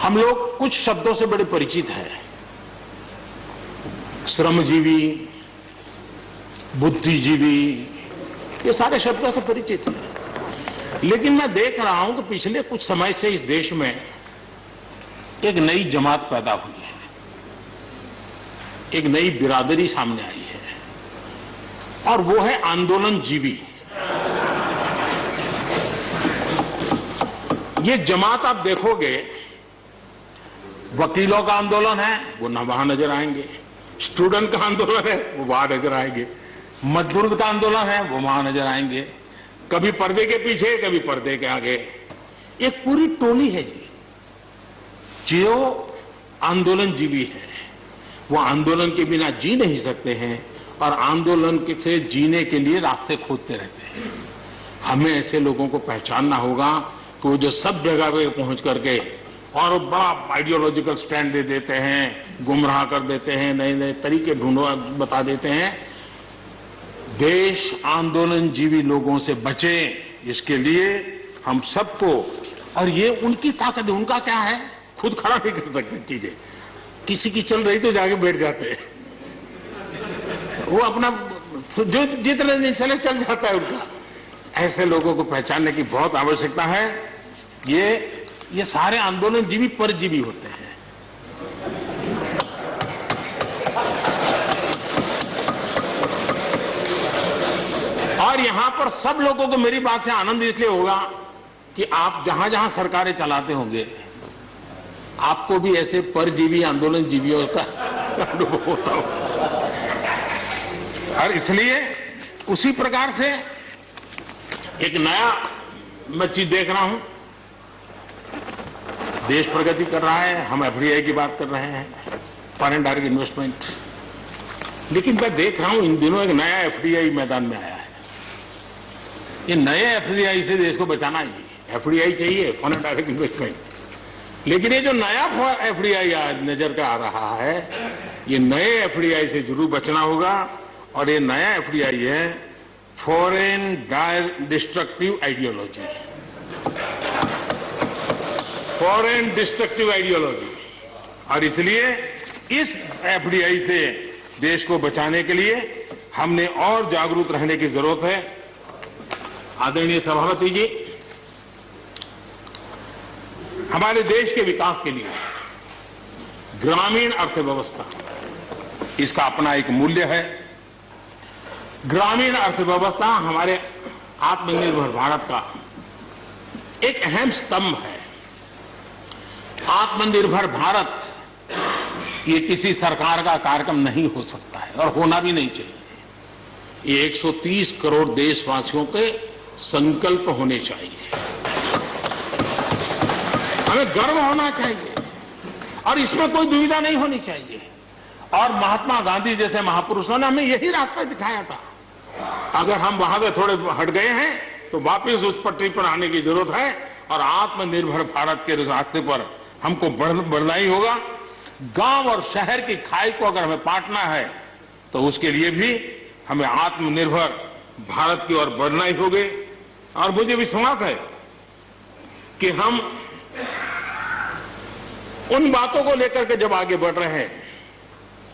हम लोग कुछ शब्दों से बड़े परिचित हैं। श्रमजीवी, बुद्धिजीवी, ये सारे शब्दों से परिचित हैं। लेकिन मैं देख रहा हूं कि पिछले कुछ समय से इस देश में एक नई जमात पैदा हुई है, एक नई बिरादरी सामने आई है, और वो है आंदोलनजीवी। ये जमात आप देखोगे, वकीलों का आंदोलन है वो न वहां नजर आएंगे, स्टूडेंट का आंदोलन है वो वहां नजर आएंगे, मजदूर का आंदोलन है वो वहां नजर आएंगे, कभी पर्दे के पीछे कभी पर्दे के आगे। एक पूरी टोली है जी जो आंदोलनजीवी है। वो आंदोलन के बिना जी नहीं सकते हैं और आंदोलन से जीने के लिए रास्ते खोजते रहते हैं। हमें ऐसे लोगों को पहचानना होगा कि वो जो सब जगह पे पहुंच करके और बड़ा आइडियोलॉजिकल स्टैंड दे देते हैं, गुमराह कर देते हैं, नए नए तरीके बता देते हैं। देश आंदोलनजीवी लोगों से बचे, इसके लिए हम सबको, और ये उनकी ताकत है। उनका क्या है, खुद खड़ा नहीं कर सकते चीजें, किसी की चल रही तो जाके बैठ जाते हैं, वो अपना जो जितने दिन चले चल जाता है उनका। ऐसे लोगों को पहचानने की बहुत आवश्यकता है। ये सारे आंदोलनजीवी परजीवी होते हैं। और यहां पर सब लोगों को मेरी बात से आनंद इसलिए होगा कि आप जहां जहां सरकारें चलाते होंगे, आपको भी ऐसे परजीवी आंदोलनजीवियों का अनुभव होता होगा। और इसलिए उसी प्रकार से एक नया मैं चीज देख रहा हूं, देश प्रगति कर रहा है, हम एफडीआई की बात कर रहे हैं, फॉरेन डायरेक्ट इन्वेस्टमेंट, लेकिन मैं देख रहा हूं इन दिनों एक नया एफडीआई मैदान में आया है। ये नए एफडीआई से देश को बचाना चाहिए। एफडीआई चाहिए, फॉरेन डायरेक्ट इन्वेस्टमेंट, लेकिन ये जो नया एफडीआई नजर का आ रहा है, ये नए एफडीआई से जरूर बचना होगा। और ये नया एफडीआई है foreign destructive ideology, foreign destructive ideology. और इसलिए इस एफडीआई से देश को बचाने के लिए हमने और जागरूक रहने की जरूरत है। आदरणीय सभापति जी, हमारे देश के विकास के लिए ग्रामीण अर्थव्यवस्था, इसका अपना एक मूल्य है। ग्रामीण अर्थव्यवस्था हमारे आत्मनिर्भर भारत का एक अहम स्तंभ है। आत्मनिर्भर भारत ये किसी सरकार का कार्यक्रम नहीं हो सकता है और होना भी नहीं चाहिए। ये 130 करोड़ देशवासियों के संकल्प होने चाहिए। हमें गर्व होना चाहिए और इसमें कोई दुविधा नहीं होनी चाहिए। और महात्मा गांधी जैसे महापुरुषों ने हमें यही रास्ता दिखाया था। अगर हम वहां से थोड़े हट गए हैं तो वापस उस पटरी पर आने की जरूरत है और आत्मनिर्भर भारत के रास्ते पर हमको बढ़ना ही होगा। गांव और शहर की खाई को अगर हमें पाटना है तो उसके लिए भी हमें आत्मनिर्भर भारत की ओर बढ़ना ही होगा। और मुझे विश्वास है कि हम उन बातों को लेकर के जब आगे बढ़ रहे हैं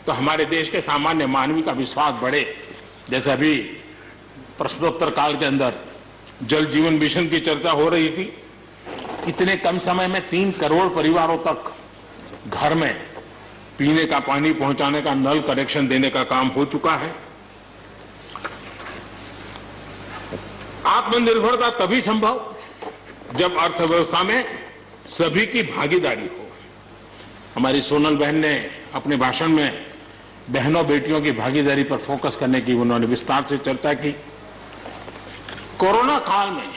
तो हमारे देश के सामान्य मानवी का विश्वास बढ़े। जैसे अभी प्रश्नोत्तर काल के अंदर जल जीवन मिशन की चर्चा हो रही थी। इतने कम समय में 3 करोड़ परिवारों तक घर में पीने का पानी पहुंचाने का, नल कनेक्शन देने का काम हो चुका है। आत्मनिर्भरता तभी संभव जब अर्थव्यवस्था में सभी की भागीदारी हो। हमारी सोनल बहन ने अपने भाषण में बहनों बेटियों की भागीदारी पर फोकस करने की उन्होंने विस्तार से चर्चा की। कोरोना काल में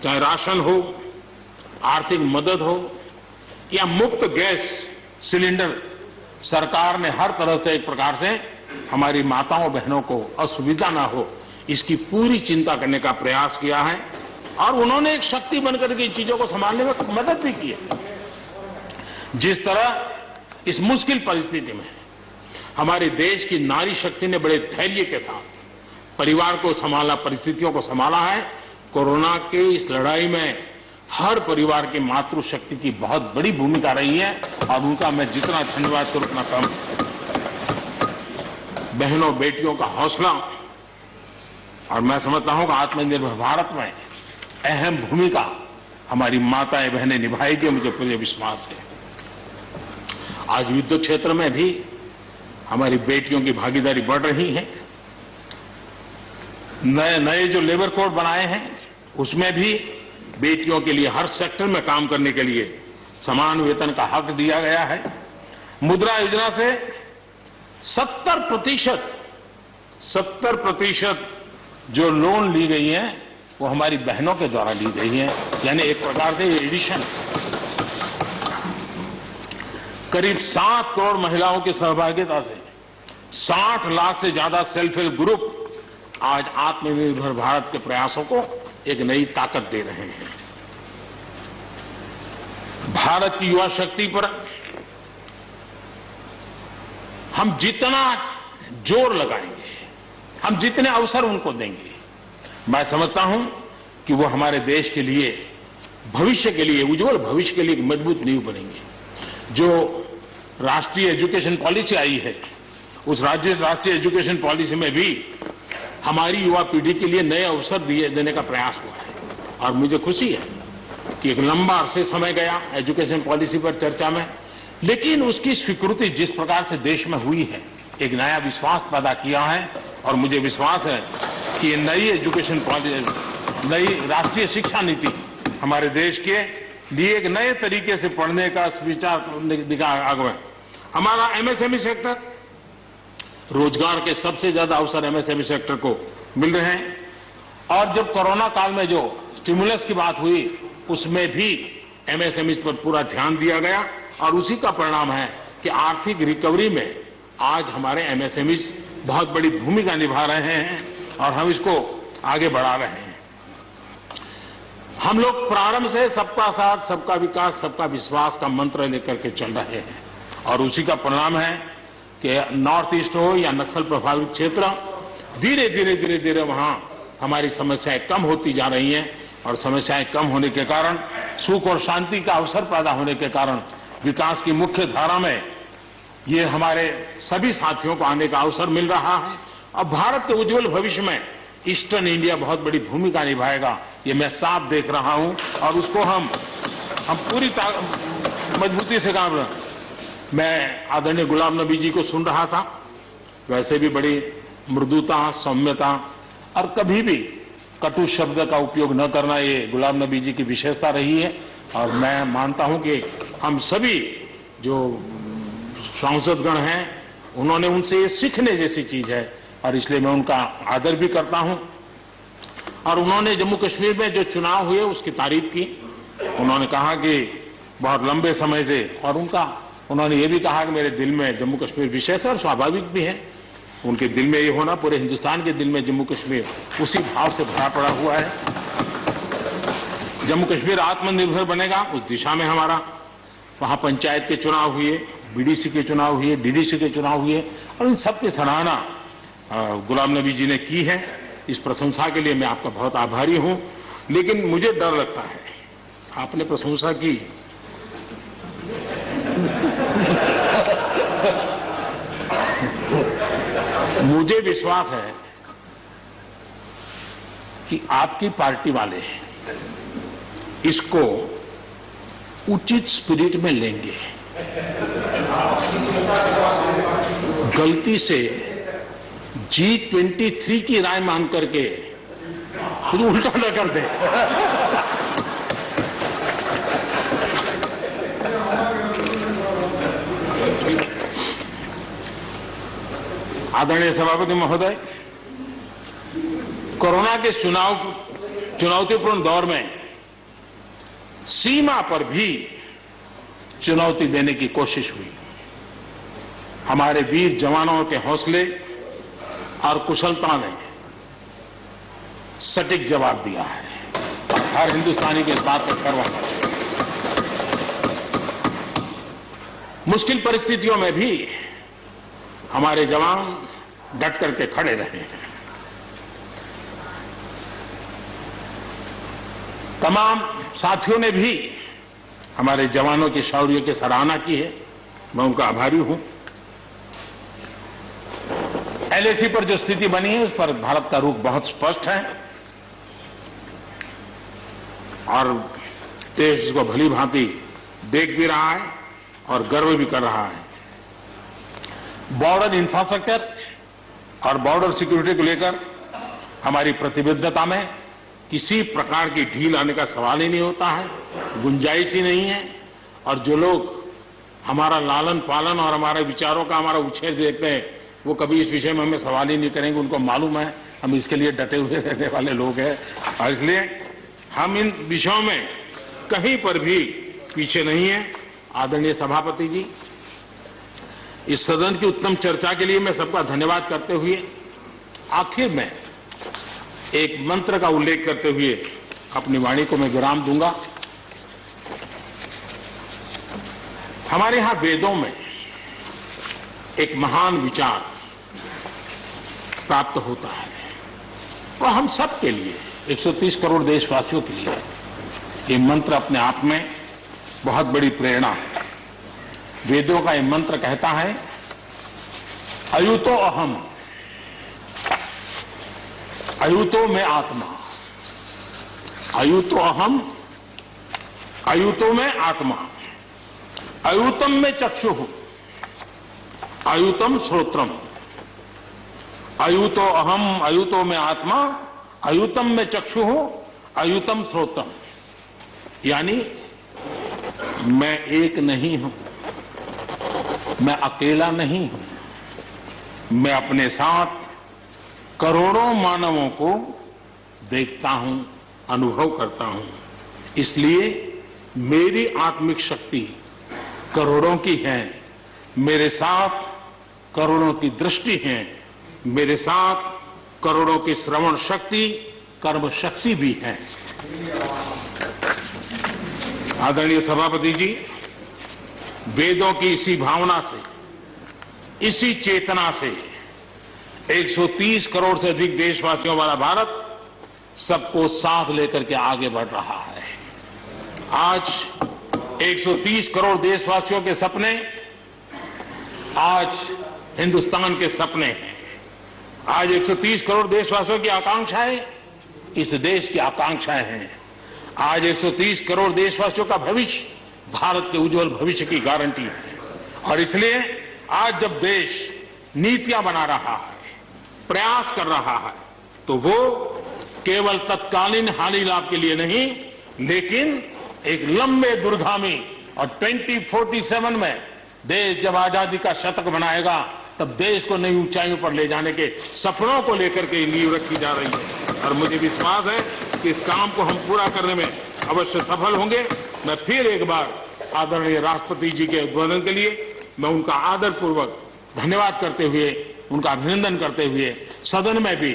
चाहे राशन हो, आर्थिक मदद हो या मुफ्त गैस सिलेंडर, सरकार ने हर तरह से एक प्रकार से हमारी माताओं बहनों को असुविधा ना हो इसकी पूरी चिंता करने का प्रयास किया है और उन्होंने एक शक्ति बनकर के चीजों को संभालने में मदद भी की है। जिस तरह इस मुश्किल परिस्थिति में हमारे देश की नारी शक्ति ने बड़े धैर्य के साथ परिवार को संभाला, परिस्थितियों को संभाला है। कोरोना के इस लड़ाई में हर परिवार की मातृशक्ति की बहुत बड़ी भूमिका रही है और उनका मैं जितना धन्यवाद करूं उतना कम। बहनों बेटियों का हौसला और मैं समझता हूं कि आत्मनिर्भर भारत में अहम भूमिका हमारी माताएं बहनें निभाएगी, मुझे पूरे विश्वास है। आज युद्ध क्षेत्र में भी हमारी बेटियों की भागीदारी बढ़ रही है। नए जो लेबर कोड बनाए हैं उसमें भी बेटियों के लिए हर सेक्टर में काम करने के लिए समान वेतन का हक दिया गया है। मुद्रा योजना से 70% जो लोन ली गई है वो हमारी बहनों के द्वारा ली गई है, यानी एक प्रकार से एडिशन। करीब 7 करोड़ महिलाओं की सहभागिता से 60 लाख से ज्यादा सेल्फ हेल्प ग्रुप आज आत्मनिर्भर भारत के प्रयासों को एक नई ताकत दे रहे हैं। भारत की युवा शक्ति पर हम जितना जोर लगाएंगे, हम जितने अवसर उनको देंगे, मैं समझता हूं कि वो हमारे देश के लिए, भविष्य के लिए, उज्जवल भविष्य के लिए एक मजबूत नींव बनेंगे। जो राष्ट्रीय एजुकेशन पॉलिसी आई है उस राष्ट्रीय एजुकेशन पॉलिसी में भी हमारी युवा पीढ़ी के लिए नए अवसर देने का प्रयास हुआ है और मुझे खुशी है कि एक लंबा अरसे समय गया एजुकेशन पॉलिसी पर चर्चा में, लेकिन उसकी स्वीकृति जिस प्रकार से देश में हुई है एक नया विश्वास पैदा किया है और मुझे विश्वास है कि नई एजुकेशन पॉलिसी, नई राष्ट्रीय शिक्षा नीति हमारे देश के लिए एक नए तरीके से पढ़ने का विचार दिखा आगे। हमारा एमएसएमई सेक्टर, रोजगार के सबसे ज्यादा अवसर एमएसएमई सेक्टर को मिल रहे हैं और जब कोरोना काल में जो स्टिमुलस की बात हुई उसमें भी एमएसएमई पर पूरा ध्यान दिया गया और उसी का परिणाम है कि आर्थिक रिकवरी में आज हमारे एमएसएमई बहुत बड़ी भूमिका निभा रहे हैं और हम इसको आगे बढ़ा रहे हैं। हम लोग प्रारंभ से सबका साथ, सबका विकास, सबका विश्वास का मंत्र लेकर के चल रहे हैं और उसी का परिणाम है कि नॉर्थ ईस्ट हो या नक्सल प्रभावित क्षेत्र, धीरे धीरे वहां हमारी समस्याएं कम होती जा रही हैं और समस्याएं कम होने के कारण, सुख और शांति का अवसर पैदा होने के कारण विकास की मुख्य धारा में ये हमारे सभी साथियों को आने का अवसर मिल रहा है। अब भारत के उज्जवल भविष्य में ईस्टर्न इंडिया बहुत बड़ी भूमिका निभाएगा, ये मैं साफ देख रहा हूं और उसको हम पूरी मजबूती से काम। मैं आदरणीय गुलाम नबी जी को सुन रहा था, वैसे भी बड़ी मृदुता, सौम्यता और कभी भी कटु शब्द का उपयोग न करना ये गुलाम नबी जी की विशेषता रही है और मैं मानता हूं कि हम सभी जो सांसदगण हैं उन्होंने उनसे ये सीखने जैसी चीज है और इसलिए मैं उनका आदर भी करता हूं। और उन्होंने जम्मू कश्मीर में जो चुनाव हुए उसकी तारीफ की। उन्होंने कहा कि बहुत लंबे समय से, और उन्होंने ये भी कहा कि मेरे दिल में जम्मू कश्मीर विशेष है और स्वाभाविक भी है, उनके दिल में ये होना, पूरे हिंदुस्तान के दिल में जम्मू कश्मीर उसी भाव से भरा पड़ा हुआ है। जम्मू कश्मीर आत्मनिर्भर बनेगा उस दिशा में हमारा, वहां पंचायत के चुनाव हुए, बीडीसी के चुनाव हुए, डीडीसी के चुनाव हुए और इन सब की सराहना गुलाम नबी जी ने की है। इस प्रशंसा के लिए मैं आपका बहुत आभारी हूं, लेकिन मुझे डर लगता है। आपने प्रशंसा की, मुझे विश्वास है कि आपकी पार्टी वाले इसको उचित स्पिरिट में लेंगे। गलती से G23 की राय मान करके कुछ उल्टा न कर दे। आदरणीय सभापति महोदय, कोरोना के चुनौतीपूर्ण दौर में सीमा पर भी चुनौती देने की कोशिश हुई। हमारे वीर जवानों के हौसले और कुशलता ने सटीक जवाब दिया है और हर हिंदुस्तानी के इस बात पर गर्व है। मुश्किल परिस्थितियों में भी हमारे जवान डट करके खड़े रहे हैं। तमाम साथियों ने भी हमारे जवानों के शौर्य की सराहना की है, मैं उनका आभारी हूं। एलएसी पर जो स्थिति बनी है उस पर भारत का रुख बहुत स्पष्ट है और देश इसको भली भांति देख भी रहा है और गर्व भी कर रहा है। बॉर्डर इंफ्रास्ट्रक्चर और बॉर्डर सिक्योरिटी को लेकर हमारी प्रतिबद्धता में किसी प्रकार की ढील आने का सवाल ही नहीं होता है, गुंजाइश ही नहीं है। और जो लोग हमारा लालन पालन और हमारे विचारों का हमारा उछेर देखते हैं वो कभी इस विषय में हमें सवाल ही नहीं करेंगे। उनको मालूम है हम इसके लिए डटे हुए रहने वाले लोग हैं और इसलिए हम इन विषयों में कहीं पर भी पीछे नहीं है। आदरणीय सभापति जी, इस सदन की उत्तम चर्चा के लिए मैं सबका धन्यवाद करते हुए आखिर में एक मंत्र का उल्लेख करते हुए अपनी वाणी को मैं विराम दूंगा। हमारे यहां वेदों में एक महान विचार प्राप्त होता है और हम सब के लिए 130 करोड़ देशवासियों के लिए ये मंत्र अपने आप में बहुत बड़ी प्रेरणा है। वेदों का ये मंत्र कहता है, अयुतो अहम, अयुतो में आत्मा, अयुतो अहम, अयुतो में आत्मा, अयुतम में चक्षुः, अयुतम श्रोत्रम, अयुतो अहम, अयुतो में आत्मा, अयुतम में चक्षुः, अयुतम श्रोत्रम। यानी मैं एक नहीं हूं, मैं अकेला नहीं हूं, मैं अपने साथ करोड़ों मानवों को देखता हूं, अनुभव करता हूं। इसलिए मेरी आत्मिक शक्ति करोड़ों की है, मेरे साथ करोड़ों की दृष्टि है, मेरे साथ करोड़ों की श्रवण शक्ति, कर्म शक्ति भी है। आदरणीय सभापति जी, वेदों की इसी भावना से, इसी चेतना से 130 करोड़ से अधिक देशवासियों वाला भारत सबको साथ लेकर के आगे बढ़ रहा है। आज 130 करोड़ देशवासियों के सपने आज हिंदुस्तान के सपने हैं। आज 130 करोड़ देशवासियों की आकांक्षाएं इस देश की आकांक्षाएं हैं। आज 130 करोड़ देशवासियों का भविष्य भारत के उज्जवल भविष्य की गारंटी है। और इसलिए आज जब देश नीतियां बना रहा है, प्रयास कर रहा है, तो वो केवल तत्कालीन हानि लाभ के लिए नहीं, लेकिन एक लंबे दूरगामी और 2047 में देश जब आजादी का शतक बनाएगा तब देश को नई ऊंचाइयों पर ले जाने के सपनों को लेकर के नींव रखी जा रही है। और मुझे विश्वास है कि इस काम को हम पूरा करने में अवश्य सफल होंगे। मैं फिर एक बार आदरणीय राष्ट्रपति जी के उद्बोधन के लिए मैं उनका आदरपूर्वक धन्यवाद करते हुए, उनका अभिनंदन करते हुए, सदन में भी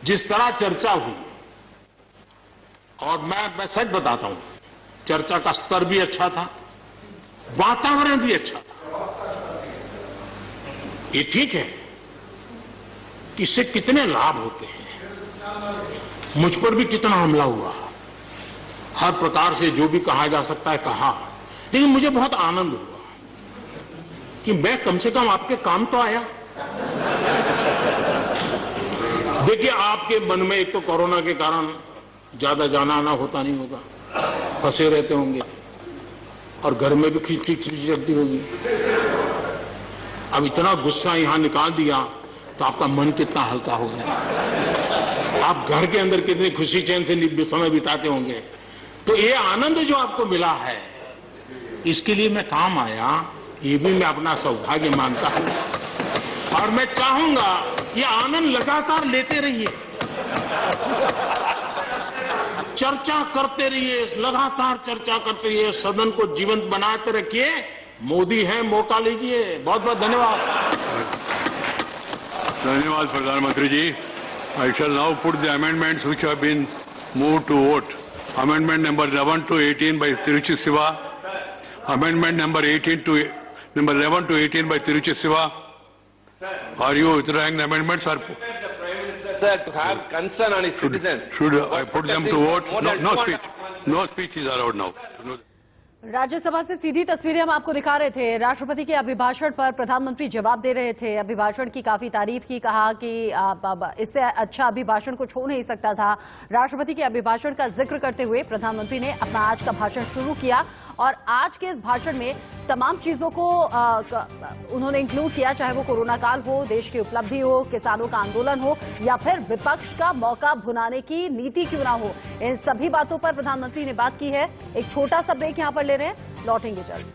जिस तरह चर्चा हुई, और मैं सच बताता हूं, चर्चा का स्तर भी अच्छा था, वातावरण भी अच्छा था। ये ठीक है कि इससे कितने लाभ होते हैं, मुझ पर भी कितना हमला हुआ, हर प्रकार से जो भी कहा जा सकता है कहा, लेकिन मुझे बहुत आनंद हुआ कि मैं कम से कम आपके काम तो आया। देखिए, आपके मन में एक तो कोरोना के कारण ज्यादा जाना आना होता नहीं होगा, फंसे रहते होंगे और घर में भी खिचड़ी चलती होगी। अब इतना गुस्सा यहां निकाल दिया तो आपका मन कितना हल्का हो गया। आप घर के अंदर कितनी खुशी चैन से समय बिताते होंगे। तो ये आनंद जो आपको मिला है, इसके लिए मैं काम आया, ये भी मैं अपना सौभाग्य मानता हूं और मैं चाहूंगा ये आनंद लगातार लेते रहिए, चर्चा करते रहिए, लगातार चर्चा करते रहिए, सदन को जीवंत बनाते रखिए। मोदी है, मौका लीजिए। बहुत बहुत धन्यवाद। धन्यवाद प्रधानमंत्री जी। I shall now put the amendments which have been moved to vote. Amendment number 11 to 18 by Tiruchi Siva. Amendment number 11 to 18 by Tiruchi Siva. Are you withdrawing the amendments or Sir, to have concern on his citizens? should I put them to vote? No speech. No speech is allowed now. Rajya Sabha से सीधी तस्वीरें हम आपको दिखा रहे थे। राष्ट्रपति के अभिभाषण पर प्रधानमंत्री जवाब दे रहे थे। अभिभाषण की काफी तारीफ की, कहा कि इससे अच्छा अभिभाषण कुछ हो नहीं सकता था। राष्ट्रपति के अभिभाषण का जिक्र करते हुए प्रधानमंत्री ने अपना आज का भाषण शुरू किया और आज के इस भाषण में तमाम चीजों को उन्होंने इंक्लूड किया, चाहे वो कोरोना काल हो, देश की उपलब्धि हो, किसानों का आंदोलन हो या फिर विपक्ष का मौका भुनाने की नीति क्यों ना हो। इन सभी बातों पर प्रधानमंत्री ने बात की है। एक छोटा सा ब्रेक यहां पर ले रहे हैं, लौटेंगे जल्द।